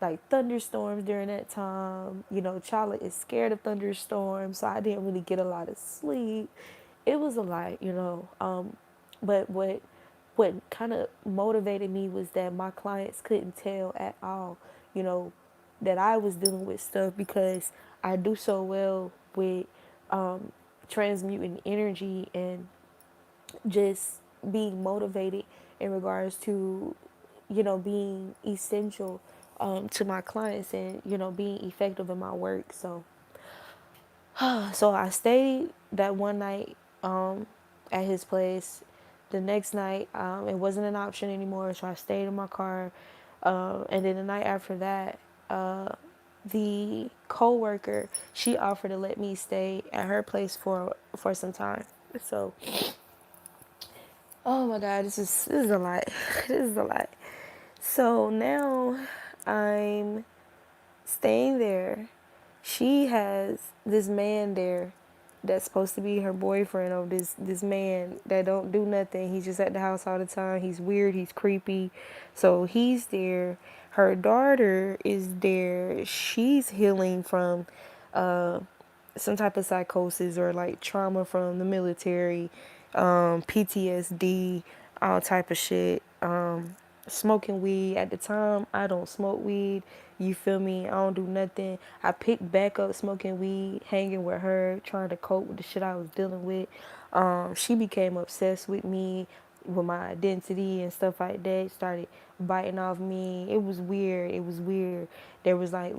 S1: like thunderstorms during that time. You know, Charlotte is scared of thunderstorms, so I didn't really get a lot of sleep. It was a lot, you know. But what kind of motivated me was that my clients couldn't tell at all, you know, that I was dealing with stuff, because I do so well with transmuting energy and just being motivated in regards to, you know, being essential to my clients, and you know, being effective in my work. So so I stayed that one night at his place. The next night, it wasn't an option anymore, so I stayed in my car. And then the night after that, the coworker, she offered to let me stay at her place for some time. So, oh my God, this is a lot. This is a lot. So now I'm staying there. She has this man there that's supposed to be her boyfriend, or this man that don't do nothing. He's just at the house all the time. He's weird, he's creepy. So he's there. Her daughter is there. She's healing from some type of psychosis or like trauma from the military, PTSD, all type of shit. Smoking weed. At the time, I don't smoke weed. You feel me? I don't do nothing. I picked back up smoking weed, hanging with her, trying to cope with the shit I was dealing with. She became obsessed with me, with my identity and stuff like that. Started biting off me. It was weird. It was weird. There was like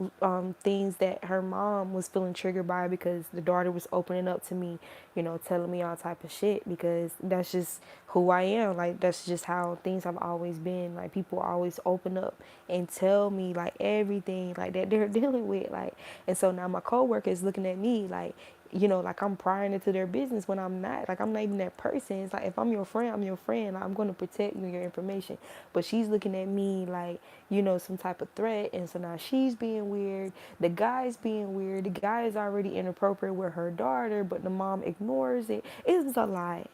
S1: things that her mom was feeling triggered by, because the daughter was opening up to me, you know, telling me all type of shit, because that's just who I am. Like that's just how things have always been. Like people always open up and tell me like everything like that they're dealing with. Like, and so now my coworker is looking at me like like I'm prying into their business when I'm not. Like, I'm not even that person. It's like, if I'm your friend, I'm your friend. Like, I'm going to protect you and your information. But she's looking at me like, some type of threat. And so now she's being weird. The guy's being weird. The guy is already inappropriate with her daughter, but the mom ignores it. It was a lie.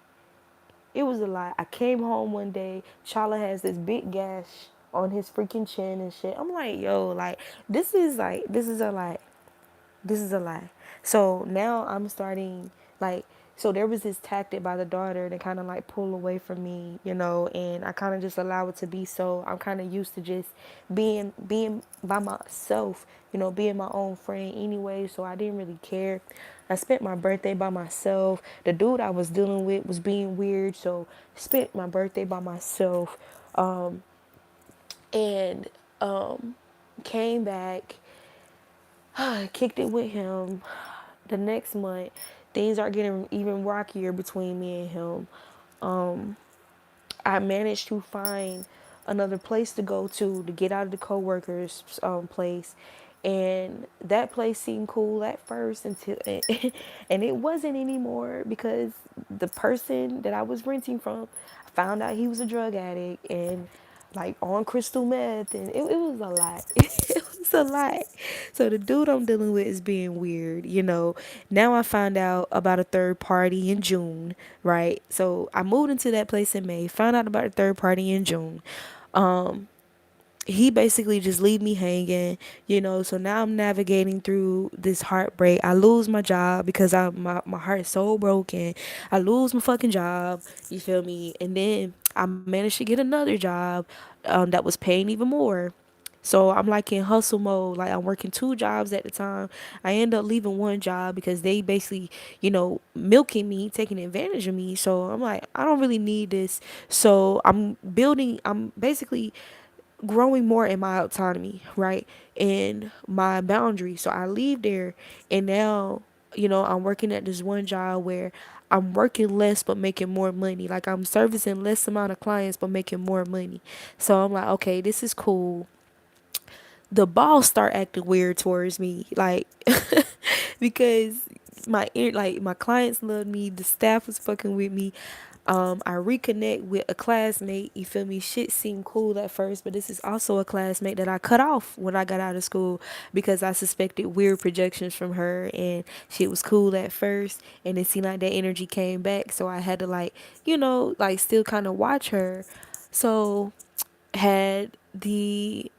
S1: It was a lie. I came home one day. Chala has this big gash on his freaking chin and shit. I'm like, yo, like, this is a lie. This is a lie. So now I'm starting, like, so there was this tactic by the daughter to kind of like pull away from me, and I kind of just allow it to be. So I'm kind of used to just being by myself, being my own friend anyway. So I didn't really care. I spent my birthday by myself. The dude I was dealing with was being weird, so spent my birthday by myself, and came back, kicked it with him. The next month, things are getting even rockier between me and him. I managed to find another place to go to get out of the coworkers' place, and that place seemed cool at first until and it wasn't anymore because the person that I was renting from found out he was a drug addict and like on crystal meth, and it was a lot. It was a lot. So the dude I'm dealing with is being weird, Now I found out about a third party in June, right? So I moved into that place in May, found out about a third party in June. He basically just leave me hanging, so now I'm navigating through this heartbreak. I lose my job because my heart is so broken. I lose my fucking job, you feel me? And then I managed to get another job that was paying even more. So I'm like in hustle mode, like I'm working two jobs at the time. I end up leaving one job because they basically, milking me, taking advantage of me. So I'm like, I don't really need this. So I'm basically growing more in my autonomy, right? And my boundaries. So I leave there, and now, I'm working at this one job where I'm working less but making more money. Like, I'm servicing less amount of clients but making more money. So I'm like, okay, this is cool. The boss start acting weird towards me, like because my clients love me, the staff was fucking with me. I reconnect with a classmate, you feel me? Shit seemed cool at first, but this is also a classmate that I cut off when I got out of school because I suspected weird projections from her, and shit was cool at first, and it seemed like that energy came back, so I had to like still kind of watch her. So had the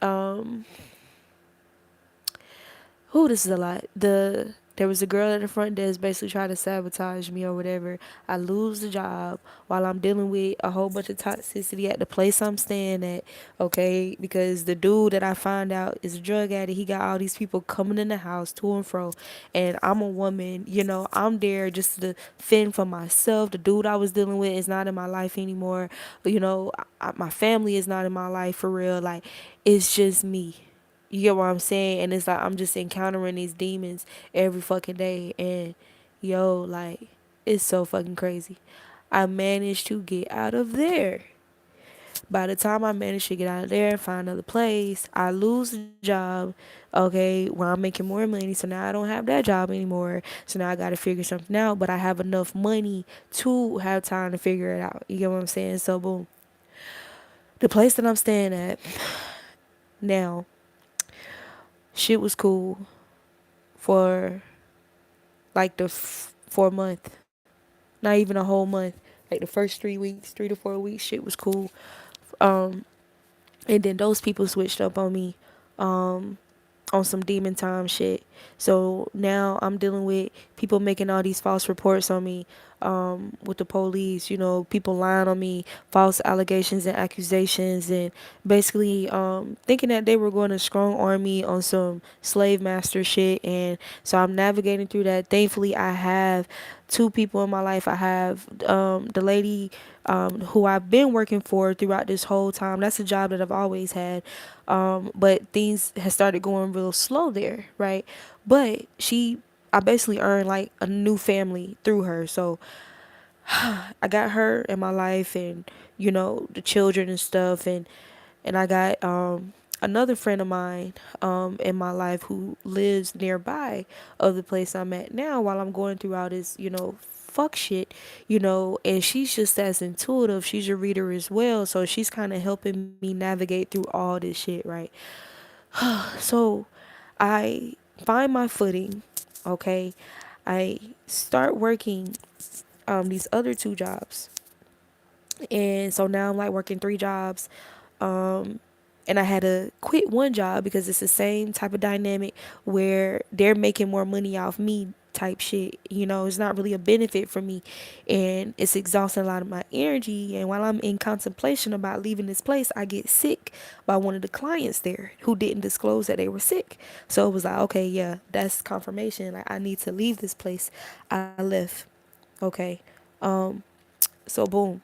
S1: this is a lot. There was a girl at the front desk basically trying to sabotage me or whatever. I lose the job while I'm dealing with a whole bunch of toxicity at the place I'm staying at, okay? Because the dude that I find out is a drug addict. He got all these people coming in the house to and fro. And I'm a woman, I'm there just to fend for myself. The dude I was dealing with is not in my life anymore. My family is not in my life for real. Like, it's just me. You get what I'm saying? And it's like I'm just encountering these demons every fucking day. And like, it's so fucking crazy. I managed to get out of there. By the time I managed to get out of there and find another place, I lose the job, okay, where I'm making more money. So now I don't have that job anymore. So now I got to figure something out. But I have enough money to have time to figure it out. You get what I'm saying? So, boom. The place that I'm staying at now, shit was cool for like the 4 month, not even a whole month. Like the first 3 weeks, 3 to 4 weeks, shit was cool. Um, and then those people switched up on me. On some demon time shit. So now I'm dealing with people making all these false reports on me, with the police, people lying on me, false allegations and accusations, and basically thinking that they were going to strong arm me on some slave master shit. And so I'm navigating through that. Thankfully, I have two people in my life. I have the lady who I've been working for throughout this whole time. That's a job that I've always had. But things has started going real slow there, right? But I basically earned like a new family through her. So I got her in my life, and the children and stuff, and I got another friend of mine in my life who lives nearby of the place I'm at now while I'm going through all this, fuck shit, and she's just as intuitive. She's a reader as well. So she's kind of helping me navigate through all this shit, right? So I find my footing, okay? I start working these other two jobs. And so now I'm like working three jobs. Um, and I had to quit one job because it's the same type of dynamic where they're making more money off me type shit. It's not really a benefit for me, and it's exhausting a lot of my energy. And while I'm in contemplation about leaving this place, I get sick by one of the clients there who didn't disclose that they were sick. So it was like, okay, yeah, that's confirmation. Like, I need to leave this place. I left. Okay. Um, so boom,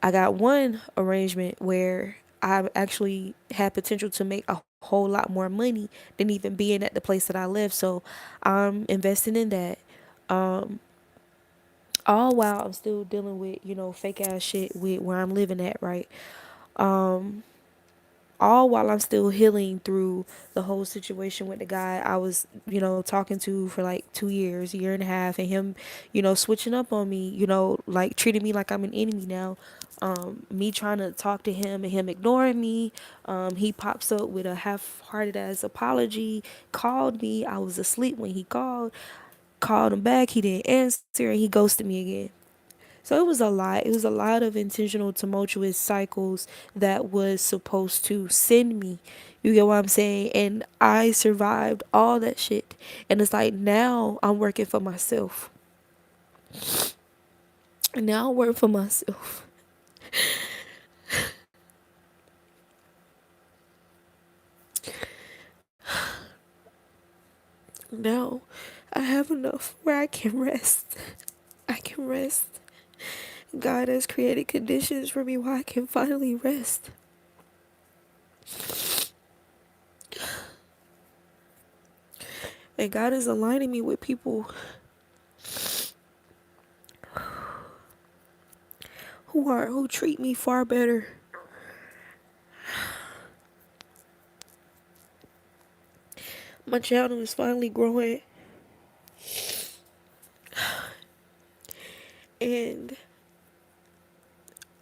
S1: I got one arrangement where I actually had potential to make a whole lot more money than even being at the place that I live. So I'm investing in that. Um, all while I'm still dealing with, fake ass shit with where I'm living at, right? Um, all while I'm still healing through the whole situation with the guy I was, talking to for like 2 years, year and a half, and him, switching up on me, like treating me like I'm an enemy now. Me trying to talk to him and him ignoring me. He pops up with a half-hearted ass apology, called me. I was asleep when he called him back. He didn't answer, and he ghosted me again. So it was a lot. It was a lot of intentional, tumultuous cycles that was supposed to send me. You get what I'm saying? And I survived all that shit. And it's like now I'm working for myself. Now I work for myself. Now I have enough where I can rest. I can rest. God has created conditions for me where I can finally rest. And God is aligning me with people who treat me far better. My channel is finally growing, and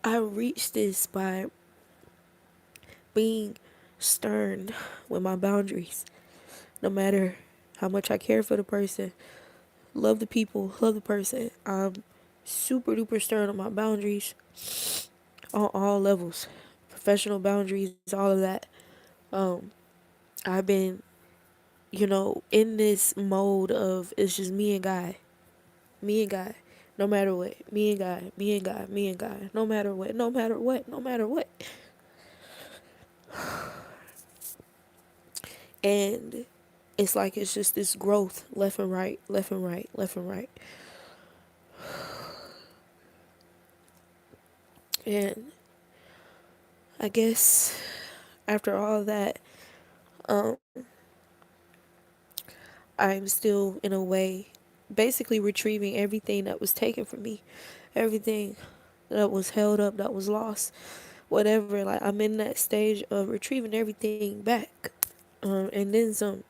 S1: I reached this by being stern with my boundaries. No matter how much I care for the person, love the people, love the person, I'm super duper stern on my boundaries on all levels. Professional boundaries, all of that. Um, I've been, in this mode of it's just me and God. Me and God. No matter what. Me and God. Me and God. Me and God. No matter what. No matter what. No matter what. And it's like it's just this growth left and right, left and right, left and right. And I guess after all that, um, I'm still in a way basically retrieving everything that was taken from me, everything that was held up, that was lost, whatever. Like I'm in that stage of retrieving everything back, and then some.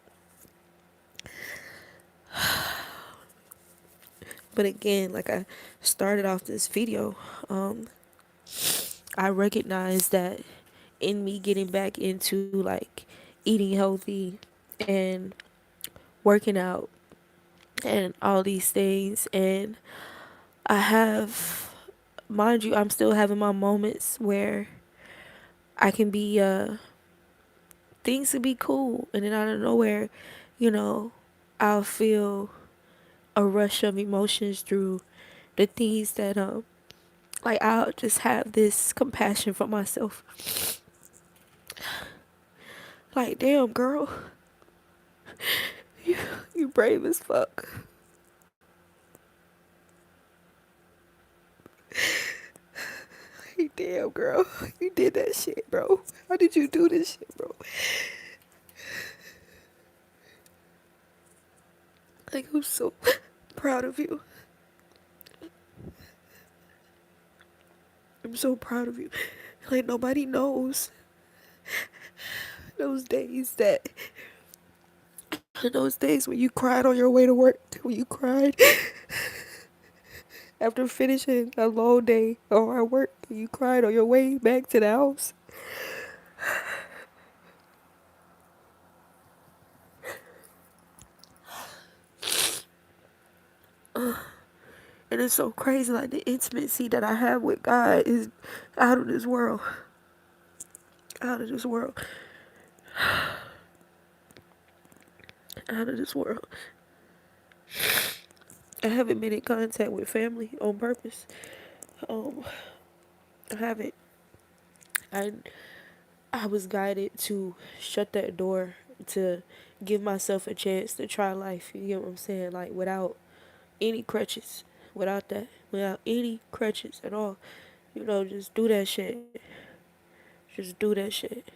S1: But again, like I started off this video, um, I recognize that in me getting back into like eating healthy and working out and all these things, and I have, mind you, I'm still having my moments where I can be things can be cool, and then out of nowhere, you know I'll feel a rush of emotions through the things that like I'll just have this compassion for myself. Like, damn girl, you, you brave as fuck. Like, damn girl, you did that shit, bro. How did you do this shit, bro? Like, I'm so proud of you. I'm so proud of you. Like, nobody knows. Those days that, those days when you cried on your way to work, when you cried after finishing a long day or at work, you cried on your way back to the house. And it's so crazy, like the intimacy that I have with God is out of this world. Out of this world. Out of this world. I haven't been in contact with family on purpose. Um, I haven't. I I was guided to shut that door, to give myself a chance to try life. You get what I'm saying? Like without any crutches, without that, without any crutches at all. You know, just do that shit. Just do that shit.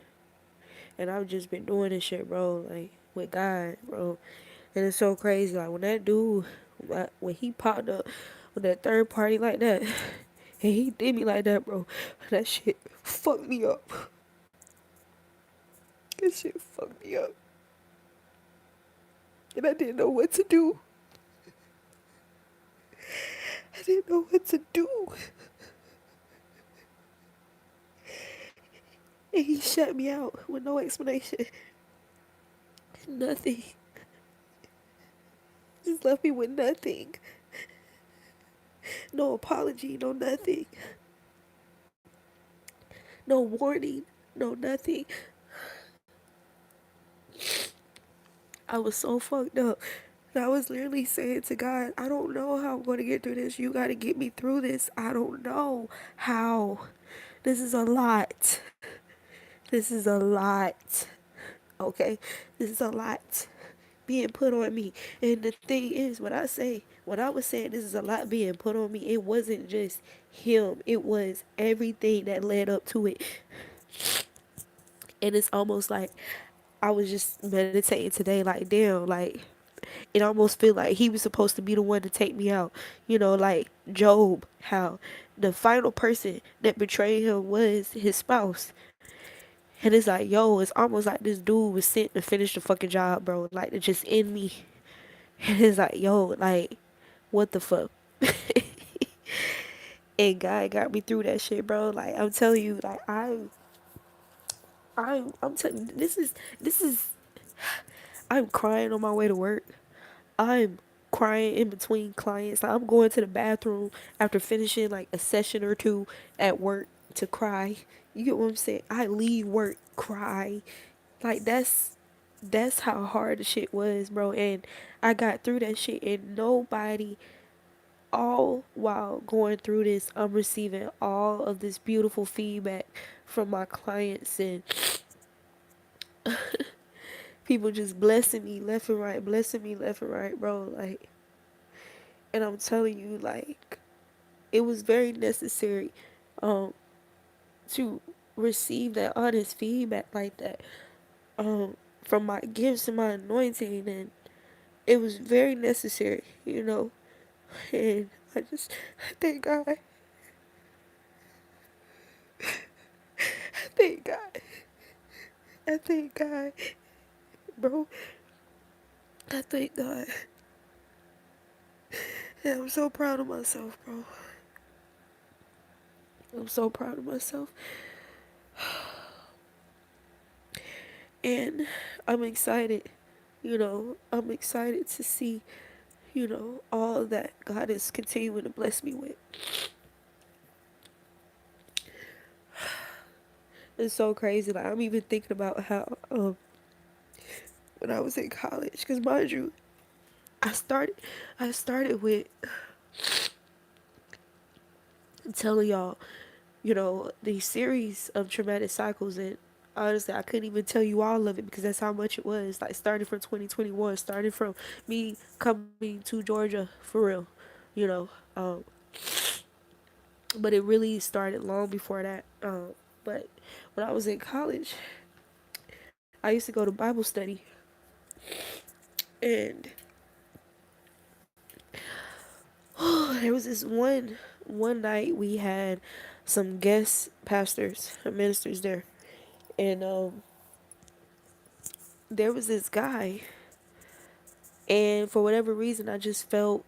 S1: And I've just been doing this shit, bro. Like with God, bro. And it's so crazy. Like when that dude, when he popped up with that third party like that, and he did me like that, bro. That shit fucked me up. That shit fucked me up. And I didn't know what to do. I didn't know what to do. And he shut me out with no explanation. Nothing. Just left me with nothing. No apology, no nothing. No warning, no nothing. I was so fucked up. And I was literally saying to God, I don't know how I'm going to get through this. You got to get me through this. I don't know how. This is a lot. This is a lot. Okay? This is a lot being put on me. And the thing is, when I was saying this is a lot being put on me, it wasn't just him. It was everything that led up to it. And it's almost like I was just meditating today, like, damn, like, it almost feel like he was supposed to be the one to take me out. You know, like Job, how the final person that betrayed him was his spouse. And it's like, yo, it's almost like this dude was sent to finish the fucking job, bro. Like, to just end me. And it's like, yo, like, what the fuck? And God got me through that shit, bro. Like, I'm telling you, like, I'm telling you, this is, I'm crying on my way to work. I'm crying in between clients. Like, I'm going to the bathroom after finishing like a session or two at work to cry. You get what I'm saying? I leave work, cry. Like that's how hard the shit was, bro. And I got through that shit and nobody, all while going through this, I'm receiving all of this beautiful feedback from my clients and people just blessing me left and right, blessing me left and right, bro. Like, and I'm telling you, like, it was very necessary um to receive that honest feedback like that from my gifts and my anointing, and it was very necessary, you know. And I thank God. I thank God. I thank God, bro. I thank God. And I'm so proud of myself, bro. I'm so proud of myself. And I'm excited, you know, I'm excited to see, you know, all that God is continuing to bless me with. It's so crazy. Like, I'm even thinking about how when I was in college, because mind you, I started I started with telling y'all, you know, these series of traumatic cycles, and honestly I couldn't even tell you all of it because that's how much it was. Like, starting from 2021, starting from me coming to Georgia for real, you know. Um, but it really started long before that. But when I was in college, I used to go to Bible study, and there was this one night we had some guest pastors and ministers there, And there was this guy, and for whatever reason, I just felt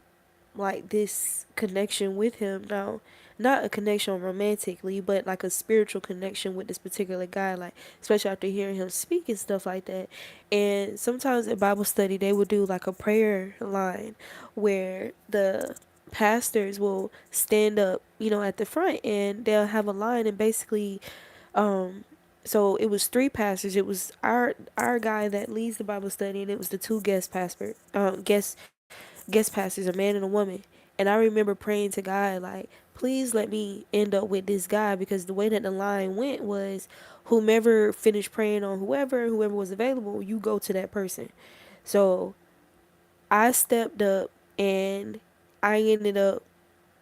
S1: like this connection with him. Now, not a connection romantically, but like a spiritual connection with this particular guy, like especially after hearing him speak and stuff like that. And sometimes in Bible study they would do like a prayer line where the pastors will stand up, at the front, and they'll have a line, and basically um so it was three pastors. It was our guy that leads the Bible study, and it was the two guest pastors, a man and a woman. And I remember praying to God, like, please let me end up with this guy, because the way that the line went was whomever finished praying on whoever was available, you go to that person. So I stepped up, and I ended up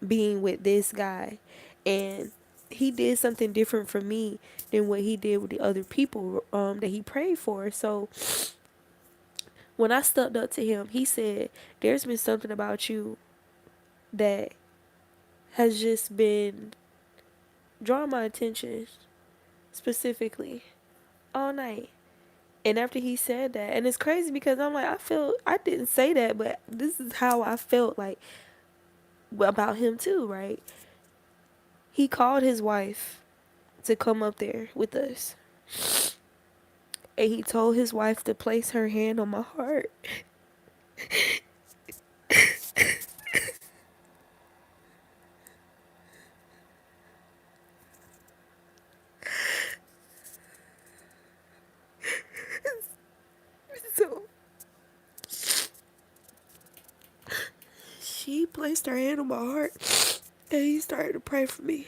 S1: being with this guy. And he did something different for me than what he did with the other people that he prayed for. So when I stepped up to him, he said, there's been something about you that has just been drawing my attention specifically all night. And after he said that, and it's crazy because I'm like, I didn't say that, but this is how I felt like about him too, right? He called his wife to come up there with us. And he told his wife to place her hand on my heart. So she placed her hand on my heart, and he started to pray for me.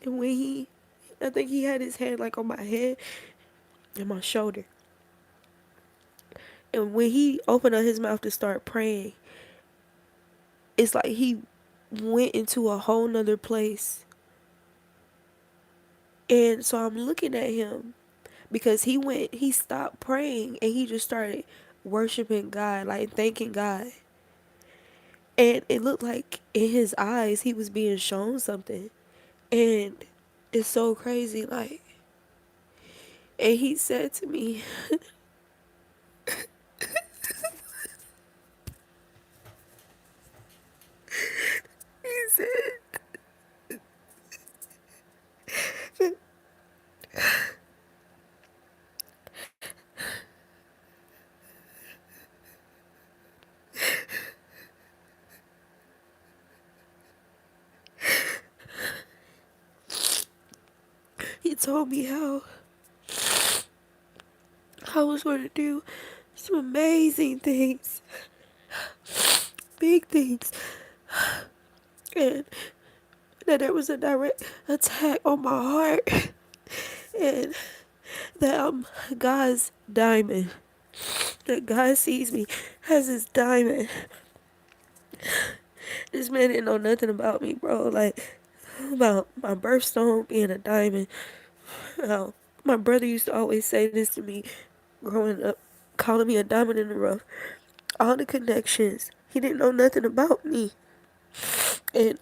S1: And I think he had his hand like on my head and my shoulder. And when he opened up his mouth to start praying, it's like he went into a whole nother place. And so I'm looking at him because he stopped praying, and he just started worshiping God, like thanking God. And it looked like in his eyes he was being shown something. And it's so crazy, like, and he said to me, he said, he told me how I was going to do some amazing things, big things, and that there was a direct attack on my heart, and that I'm God's diamond, that God sees me as his diamond. This man didn't know nothing about me, bro, like, about my birthstone being a diamond. My brother used to always say this to me growing up, calling me a diamond in the rough. All the connections. He didn't know nothing about me. And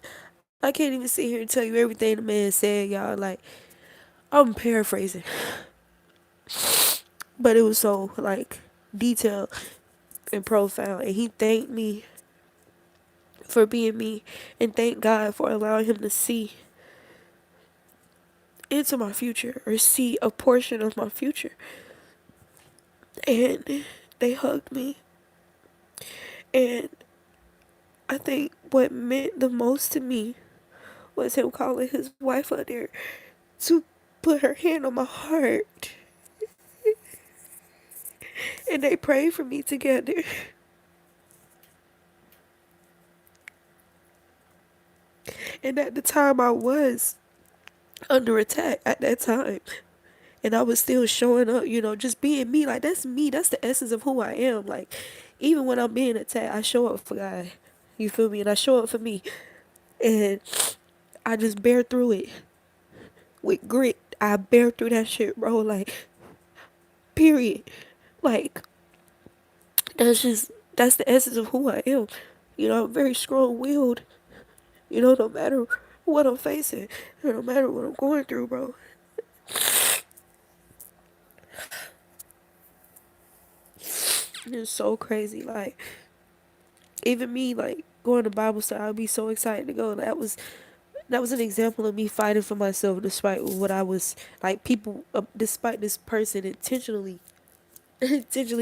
S1: I can't even sit here and tell you everything the man said, y'all. Like, I'm paraphrasing. But it was so, like, detailed and profound. And he thanked me for being me. And thank God for allowing him to see into my future, or see a portion of my future. And they hugged me. And I think what meant the most to me was him calling his wife up there to put her hand on my heart. And they prayed for me together. And at the time, I was under attack at that time. And I was still showing up, just being me. Like, that's me. That's the essence of who I am. Like, even when I'm being attacked, I show up for God. You feel me? And I show up for me. And I just bear through it with grit. I bear through that shit, bro. Like, period. Like, that's the essence of who I am. I'm very strong willed. No matter what I'm facing. No matter what I'm going through, bro. It's so crazy. Like, even me, like, going to Bible study, I'd be so excited to go. That was an example of me fighting for myself despite what I was, like, people, despite this person intentionally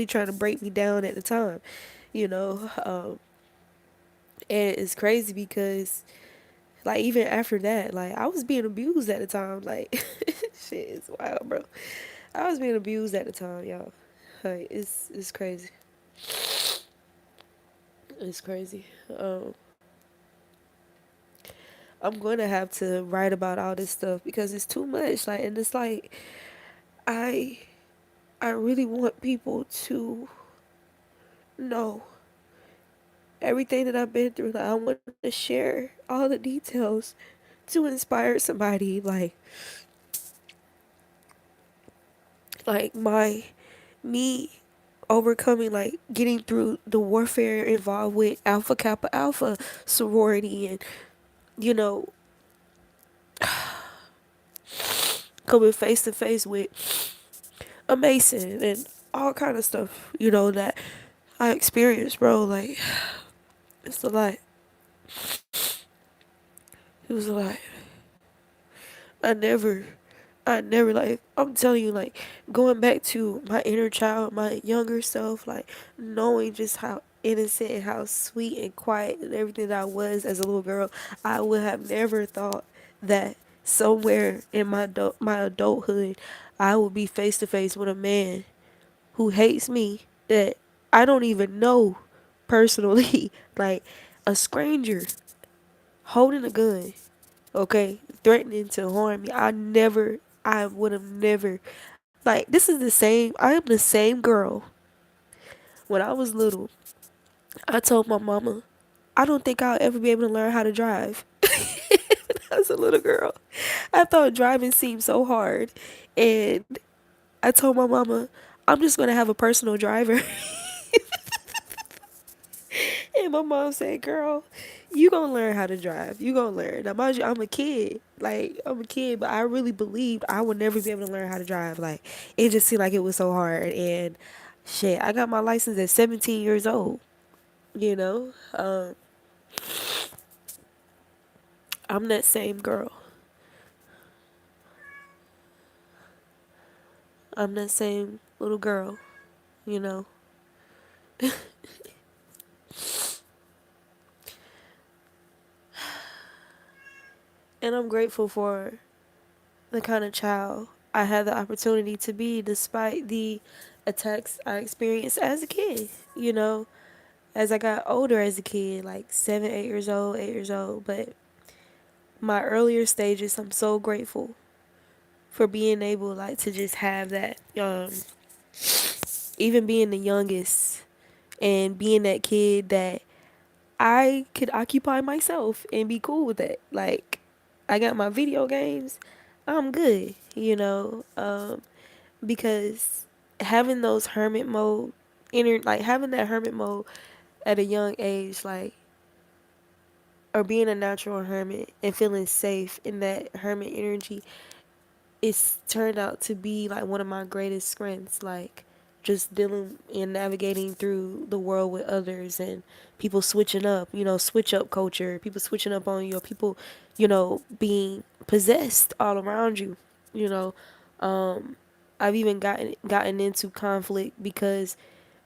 S1: trying to break me down at the time, you know. And it's crazy because, like, even after that, like, I was being abused at the time. Like, shit is wild, bro. I was being abused at the time, y'all. Like, it's crazy. It's crazy. Um, I'm going to have to write about all this stuff because it's too much. Like, and it's like I I really want people to know everything that I've been through. Like, I want to share all the details to inspire somebody. Like my me overcoming, like, getting through the warfare involved with Alpha Kappa Alpha sorority, and you know, coming face to face with a Mason and all kind of stuff, that I experienced, bro. Like, it's a lot. It was a lot. I never, like, I'm telling you, like, going back to my inner child, my younger self, like, knowing just how innocent and how sweet and quiet and everything that I was as a little girl, I would have never thought that somewhere in my adulthood, I would be face to face with a man who hates me that I don't even know personally, like a stranger holding a gun, okay, threatening to harm me. I would have never, like, this is the same, I am the same girl when I was little. I told my mama, I don't think I'll ever be able to learn how to drive. I was a little girl. I thought driving seemed so hard. And I told my mama, I'm just going to have a personal driver. And my mom said, "Girl, you gonna learn how to drive. You gonna learn." Now, mind you, I'm a kid. Like, I'm a kid, but I really believed I would never be able to learn how to drive. Like, it just seemed like it was so hard. And shit, I got my license at 17 years old. You know, I'm that same girl. I'm that same little girl. You know, and I'm grateful for the kind of child I had the opportunity to be, despite the attacks I experienced as a kid. You know, as I got older as a kid, like 7, 8 years old, 8 years old. But my earlier stages, I'm so grateful for being able, like, to just have that, even being the youngest and being that kid that I could occupy myself and be cool with that. Like, I got my video games, I'm good, because having those hermit mode, having that hermit mode at a young age, like, or being a natural hermit and feeling safe in that hermit energy, it's turned out to be like one of my greatest strengths. Like, just dealing and navigating through the world with others and people switching up, switch up culture, people switching up on you, or people, being possessed all around you, you know. I've even gotten into conflict because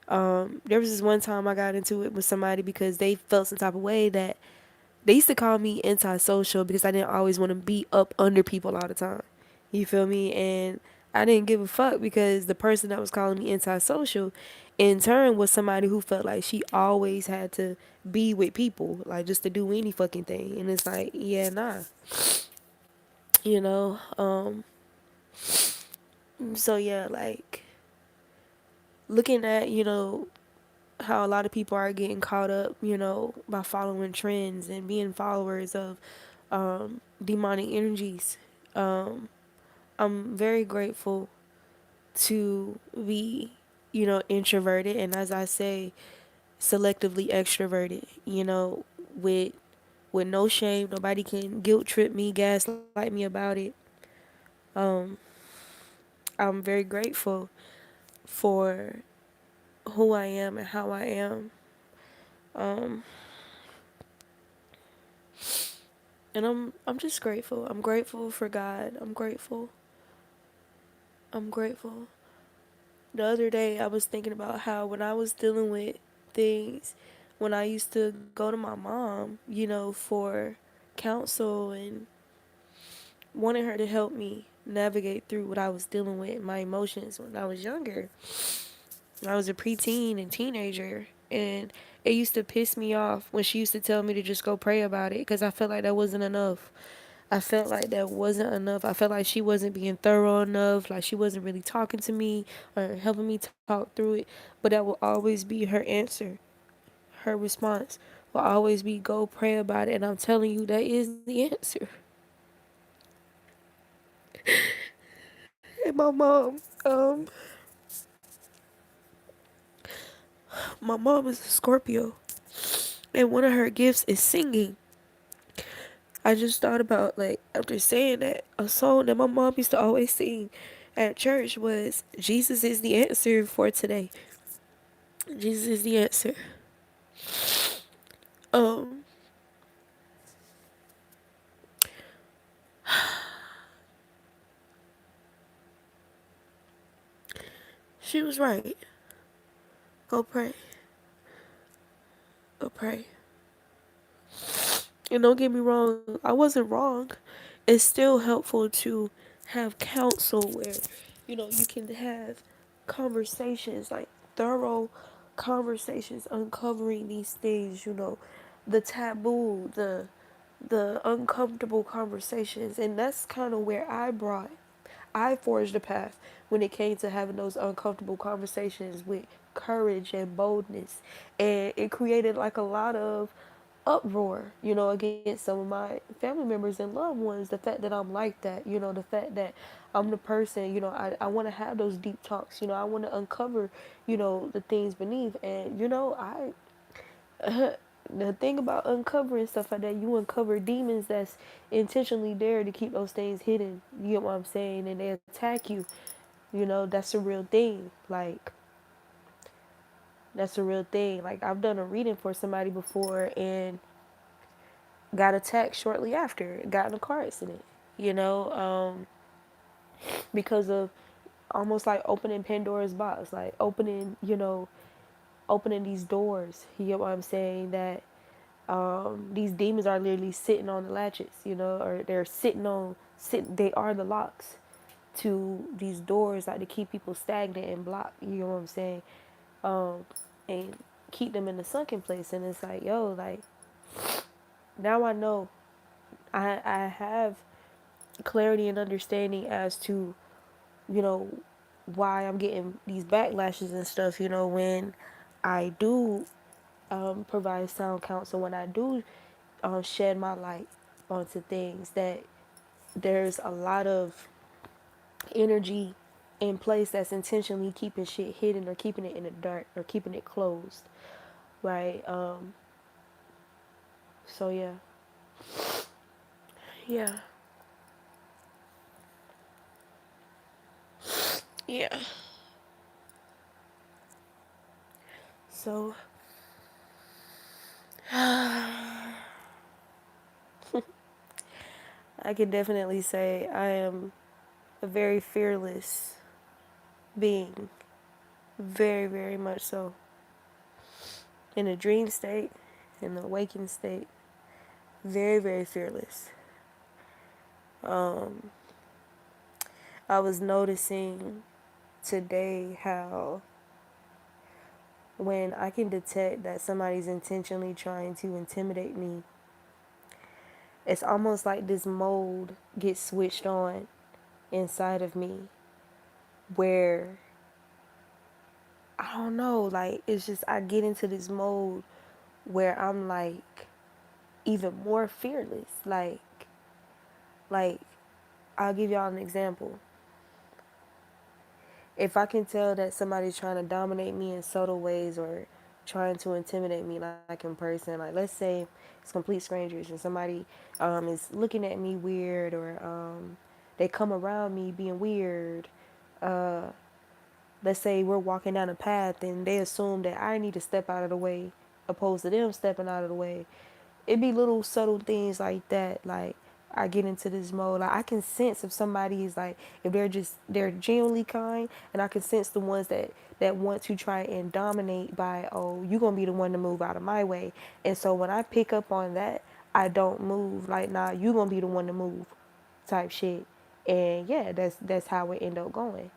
S1: there was this one time I got into it with somebody because they felt some type of way that they used to call me antisocial because I didn't always want to be up under people all the time. You feel me? And I didn't give a fuck because the person that was calling me antisocial in turn was somebody who felt like she always had to be with people, like, just to do any fucking thing. And it's like, yeah, nah. You know? So yeah, like, looking at, how a lot of people are getting caught up, by following trends and being followers of demonic energies. I'm very grateful to be, introverted, and, as I say, selectively extroverted, with with no shame. Nobody can guilt trip me, gaslight me about it. Um, I'm very grateful for who I am and how I am. Um, and I'm just grateful. I'm grateful for God. I'm grateful. I'm grateful. The other day I was thinking about how when I was dealing with things, when I used to go to my mom, for counsel and wanted her to help me navigate through what I was dealing with, my emotions when I was younger. I was a preteen and teenager, and it used to piss me off when she used to tell me to just go pray about it because I felt like that wasn't enough. I felt like that wasn't enough. I felt like she wasn't being thorough enough, like she wasn't really talking to me or helping me talk through it. But that will always be her answer. Her response will always be go pray about it. And I'm telling you, that is the answer. And my mom is a Scorpio, and one of her gifts is singing. I just thought about, like, after saying that, a song that my mom used to always sing at church was Jesus is the answer for today. Jesus is the answer. Um, she was right. Go pray. Go pray. And don't get me wrong, I wasn't wrong. It's still helpful to have counsel where, you can have conversations, like thorough conversations, uncovering these things, the taboo, the uncomfortable conversations. And that's kind of where I forged a path when it came to having those uncomfortable conversations with courage and boldness. And it created like a lot of uproar, against some of my family members and loved ones. The fact that I'm like that, the fact that I'm the person, I want to have those deep talks, I want to uncover, the things beneath. And, the thing about uncovering stuff like that, you uncover demons that's intentionally there to keep those things hidden. You get what I'm saying? And they attack you. That's a real thing. Like, that's a real thing. Like, I've done a reading for somebody before and got attacked shortly after, got in a car accident, because of almost like opening Pandora's box, like opening these doors. You get what I'm saying? That these demons are literally sitting on the latches, or they're they are the locks to these doors, like to keep people stagnant and blocked. You know what I'm saying? Um, and keep them in the sunken place. And it's like, yo, like now I know I have clarity and understanding as to, you know, why I'm getting these backlashes and stuff, when I do provide sound counsel, when I do shed my light onto things, that there's a lot of energy in place that's intentionally keeping shit hidden or keeping it in the dark or keeping it closed, right? So yeah, yeah, yeah. So I can definitely say I am a very fearless being, very, very much so. In a dream state, in the awakened state, very, very fearless. Um, I was noticing today how when I can detect that somebody's intentionally trying to intimidate me, it's almost like this mode gets switched on inside of me where I don't know, like it's just I get into this mode where I'm like even more fearless. Like I'll give y'all an example. If I can tell that somebody's trying to dominate me in subtle ways or
S2: trying to intimidate me, like in person. Like, let's say it's complete strangers and somebody is looking at me weird, or they come around me being weird. Uh, let's say we're walking down a path and they assume that I need to step out of the way, opposed to them stepping out of the way. It be little subtle things like that. Like, I get into this mode. Like, I can sense if somebody is like, if they're genuinely kind, and I can sense the ones that want to try and dominate by, oh, you gonna be the one to move out of my way. And so when I pick up on that, I don't move. Like, nah, you gonna be the one to move, type shit. And yeah, that's how it end up going.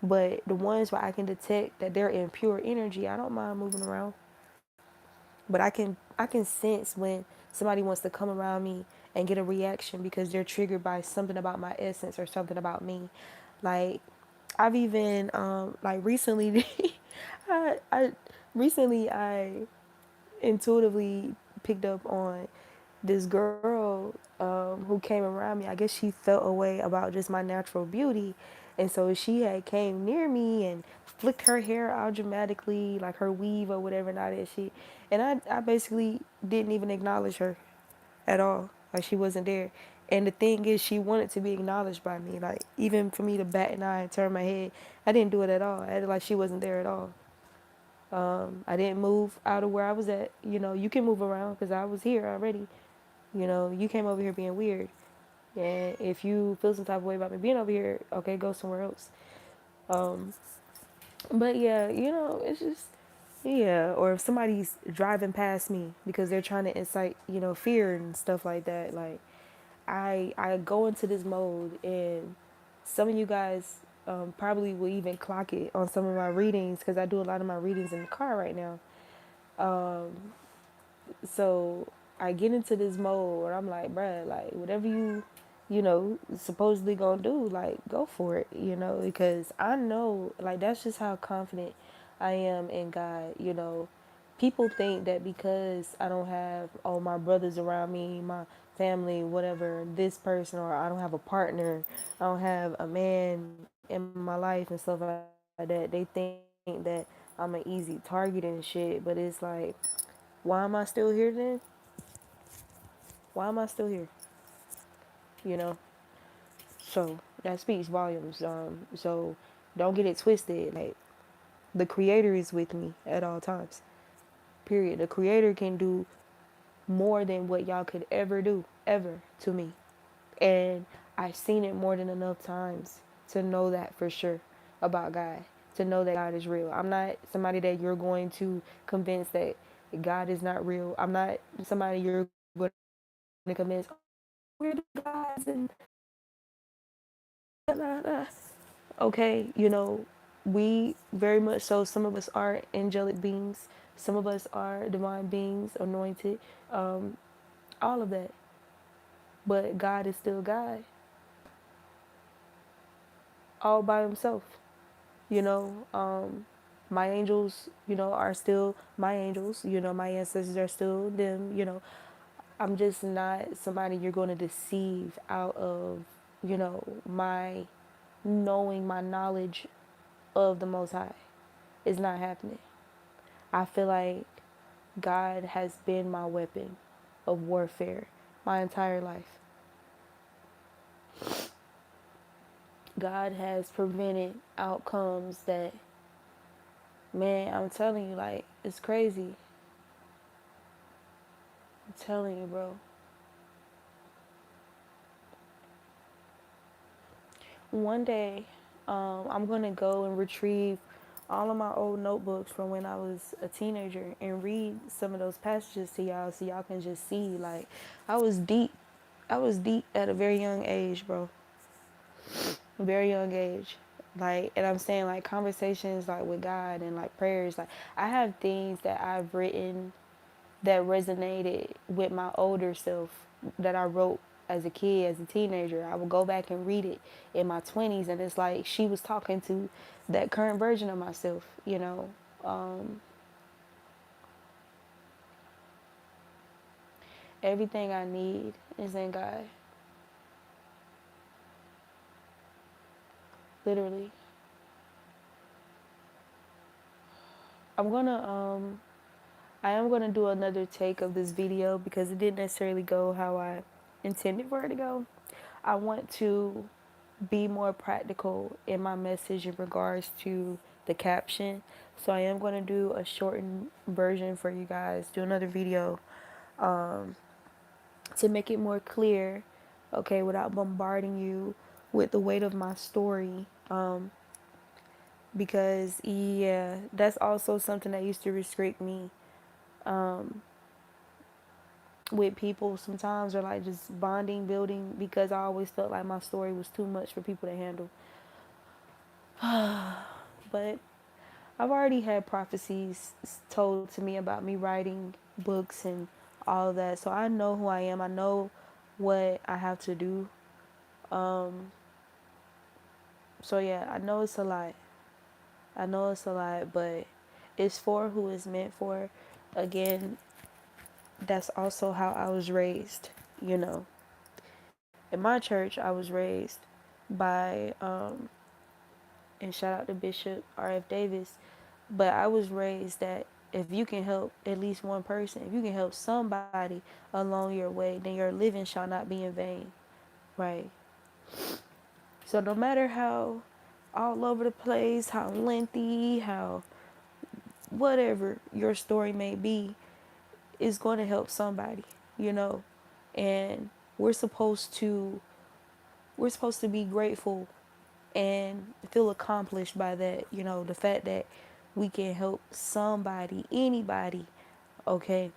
S2: But the ones where I can detect that they're in pure energy, I don't mind moving around. But I can sense when somebody wants to come around me and get a reaction because they're triggered by something about my essence or something about me. Like, I've even like recently I recently I intuitively picked up on this girl who came around me. I guess she felt a way about just my natural beauty. And so she had came near me and flicked her hair out dramatically, like her weave or whatever, not that shit. And I basically didn't even acknowledge her at all. Like, she wasn't there. And the thing is, she wanted to be acknowledged by me. Like, even for me to bat an eye and turn my head, I didn't do it at all. I acted like she wasn't there at all. I didn't move out of where I was at. You know, you can move around because I was here already. You know, you came over here being weird. And if you feel some type of way about me being over here, okay, go somewhere else. Um, but yeah, it's just, yeah. Or if somebody's driving past me because they're trying to incite, fear and stuff like that, like, I go into this mode, and some of you guys probably will even clock it on some of my readings because I do a lot of my readings in the car right now. Um, So I get into this mode where I'm like, bruh, like, whatever supposedly gonna do, like, go for it, because I know, like, that's just how confident I am in God. People think that because I don't have all my brothers around me, my family, whatever, this person, or I don't have a partner, I don't have a man in my life and stuff like that, they think that I'm an easy target and shit. But it's like, why am I still here then? Why am I still here? You know? So that speaks volumes. So don't get it twisted. Like, the creator is with me at all times. Period. The creator can do more than what y'all could ever do, ever, to me. And I've seen it more than enough times to know that for sure about God. To know that God is real. I'm not somebody that you're going to convince that God is not real. I'm not somebody you're going to convince, oh, we're the gods and okay, we very much so, some of us are angelic beings, some of us are divine beings, anointed, um, all of that. But God is still God, all by himself. You know, my angels, are still my angels. My ancestors are still them. I'm just not somebody you're going to deceive out of, my knowing, my knowledge of the Most High. It's not happening. I feel like God has been my weapon of warfare my entire life. God has prevented outcomes that, man, I'm telling you, like, it's crazy. I'm telling you, bro. One day, I'm gonna go and retrieve all of my old notebooks from when I was a teenager and read some of those passages to y'all so y'all can just see, like, I was deep. I was deep at a very young age, bro. Very young age. Like, and I'm saying, like, conversations, like, with God and, like, prayers. Like, I have things that I've written that resonated with my older self that I wrote as a kid, as a teenager. I would go back and read it in my 20s, and it's like she was talking to that current version of myself. Um, Everything I need is in God, literally. I'm gonna I am going to do another take of this video because it didn't necessarily go how I intended for it to go. I want to be more practical in my message in regards to the caption. So I am going to do a shortened version for you guys, do another video to make it more clear, okay, without bombarding you with the weight of my story. Because, yeah, that's also something that used to restrict me with people sometimes, or like just bonding, building, because I always felt like my story was too much for people to handle. But I've already had prophecies told to me about me writing books and all of that. So I know who I am. I know what I have to do. So yeah, I know it's a lot. I know it's a lot, but it's for who it's meant for. Again, that's also how I was raised, you know. In my church, I was raised by, and shout out to Bishop R.F. Davis, but I was raised that if you can help at least one person, if you can help somebody along your way, then your living shall not be in vain, right? So no matter how all over the place, how lengthy, how whatever your story may be, is going to help somebody, you know. And we're supposed to we're supposed to be grateful and feel accomplished by that, you know, the fact that we can help somebody, anybody, okay,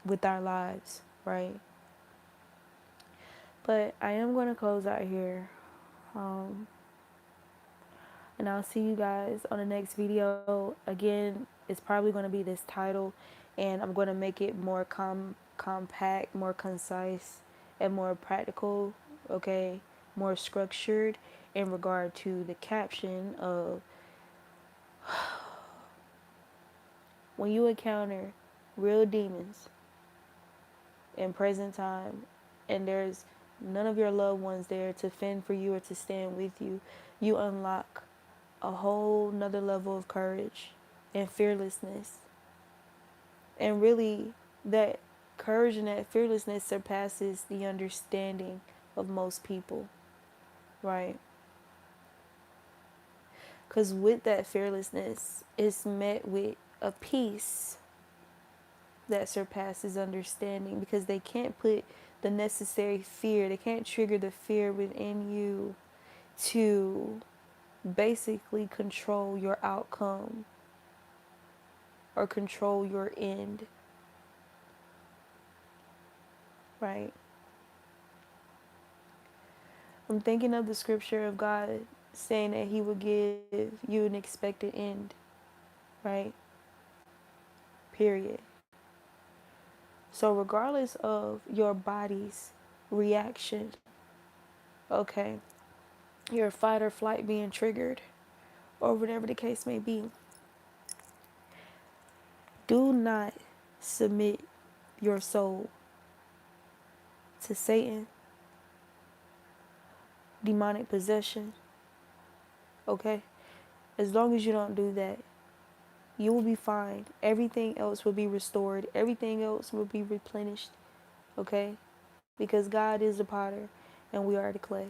S2: with our lives, right? But I am going to close out here. Um, and I'll see you guys on the next video. Again, it's probably going to be this title, and I'm going to make it more compact, more concise, and more practical, okay? More structured in regard to the caption of when you encounter real demons in present time and there's none of your loved ones there to fend for you or to stand with you, you unlock a whole nother level of courage and fearlessness. And really, that courage and that fearlessness surpasses the understanding of most people, right? Because with that fearlessness, it's met with a peace that surpasses understanding, because they can't put the necessary fear, they can't trigger the fear within you to basically control your outcome or control your end, right? I'm thinking of the scripture of God saying that He would give you an expected end, right? Period. So, regardless of your body's reaction, okay, your fight or flight being triggered, or whatever the case may be, do not submit your soul to Satan, demonic possession, okay? As long as you don't do that, you will be fine. Everything else will be restored. Everything else will be replenished, okay? Because God is the potter and we are the clay.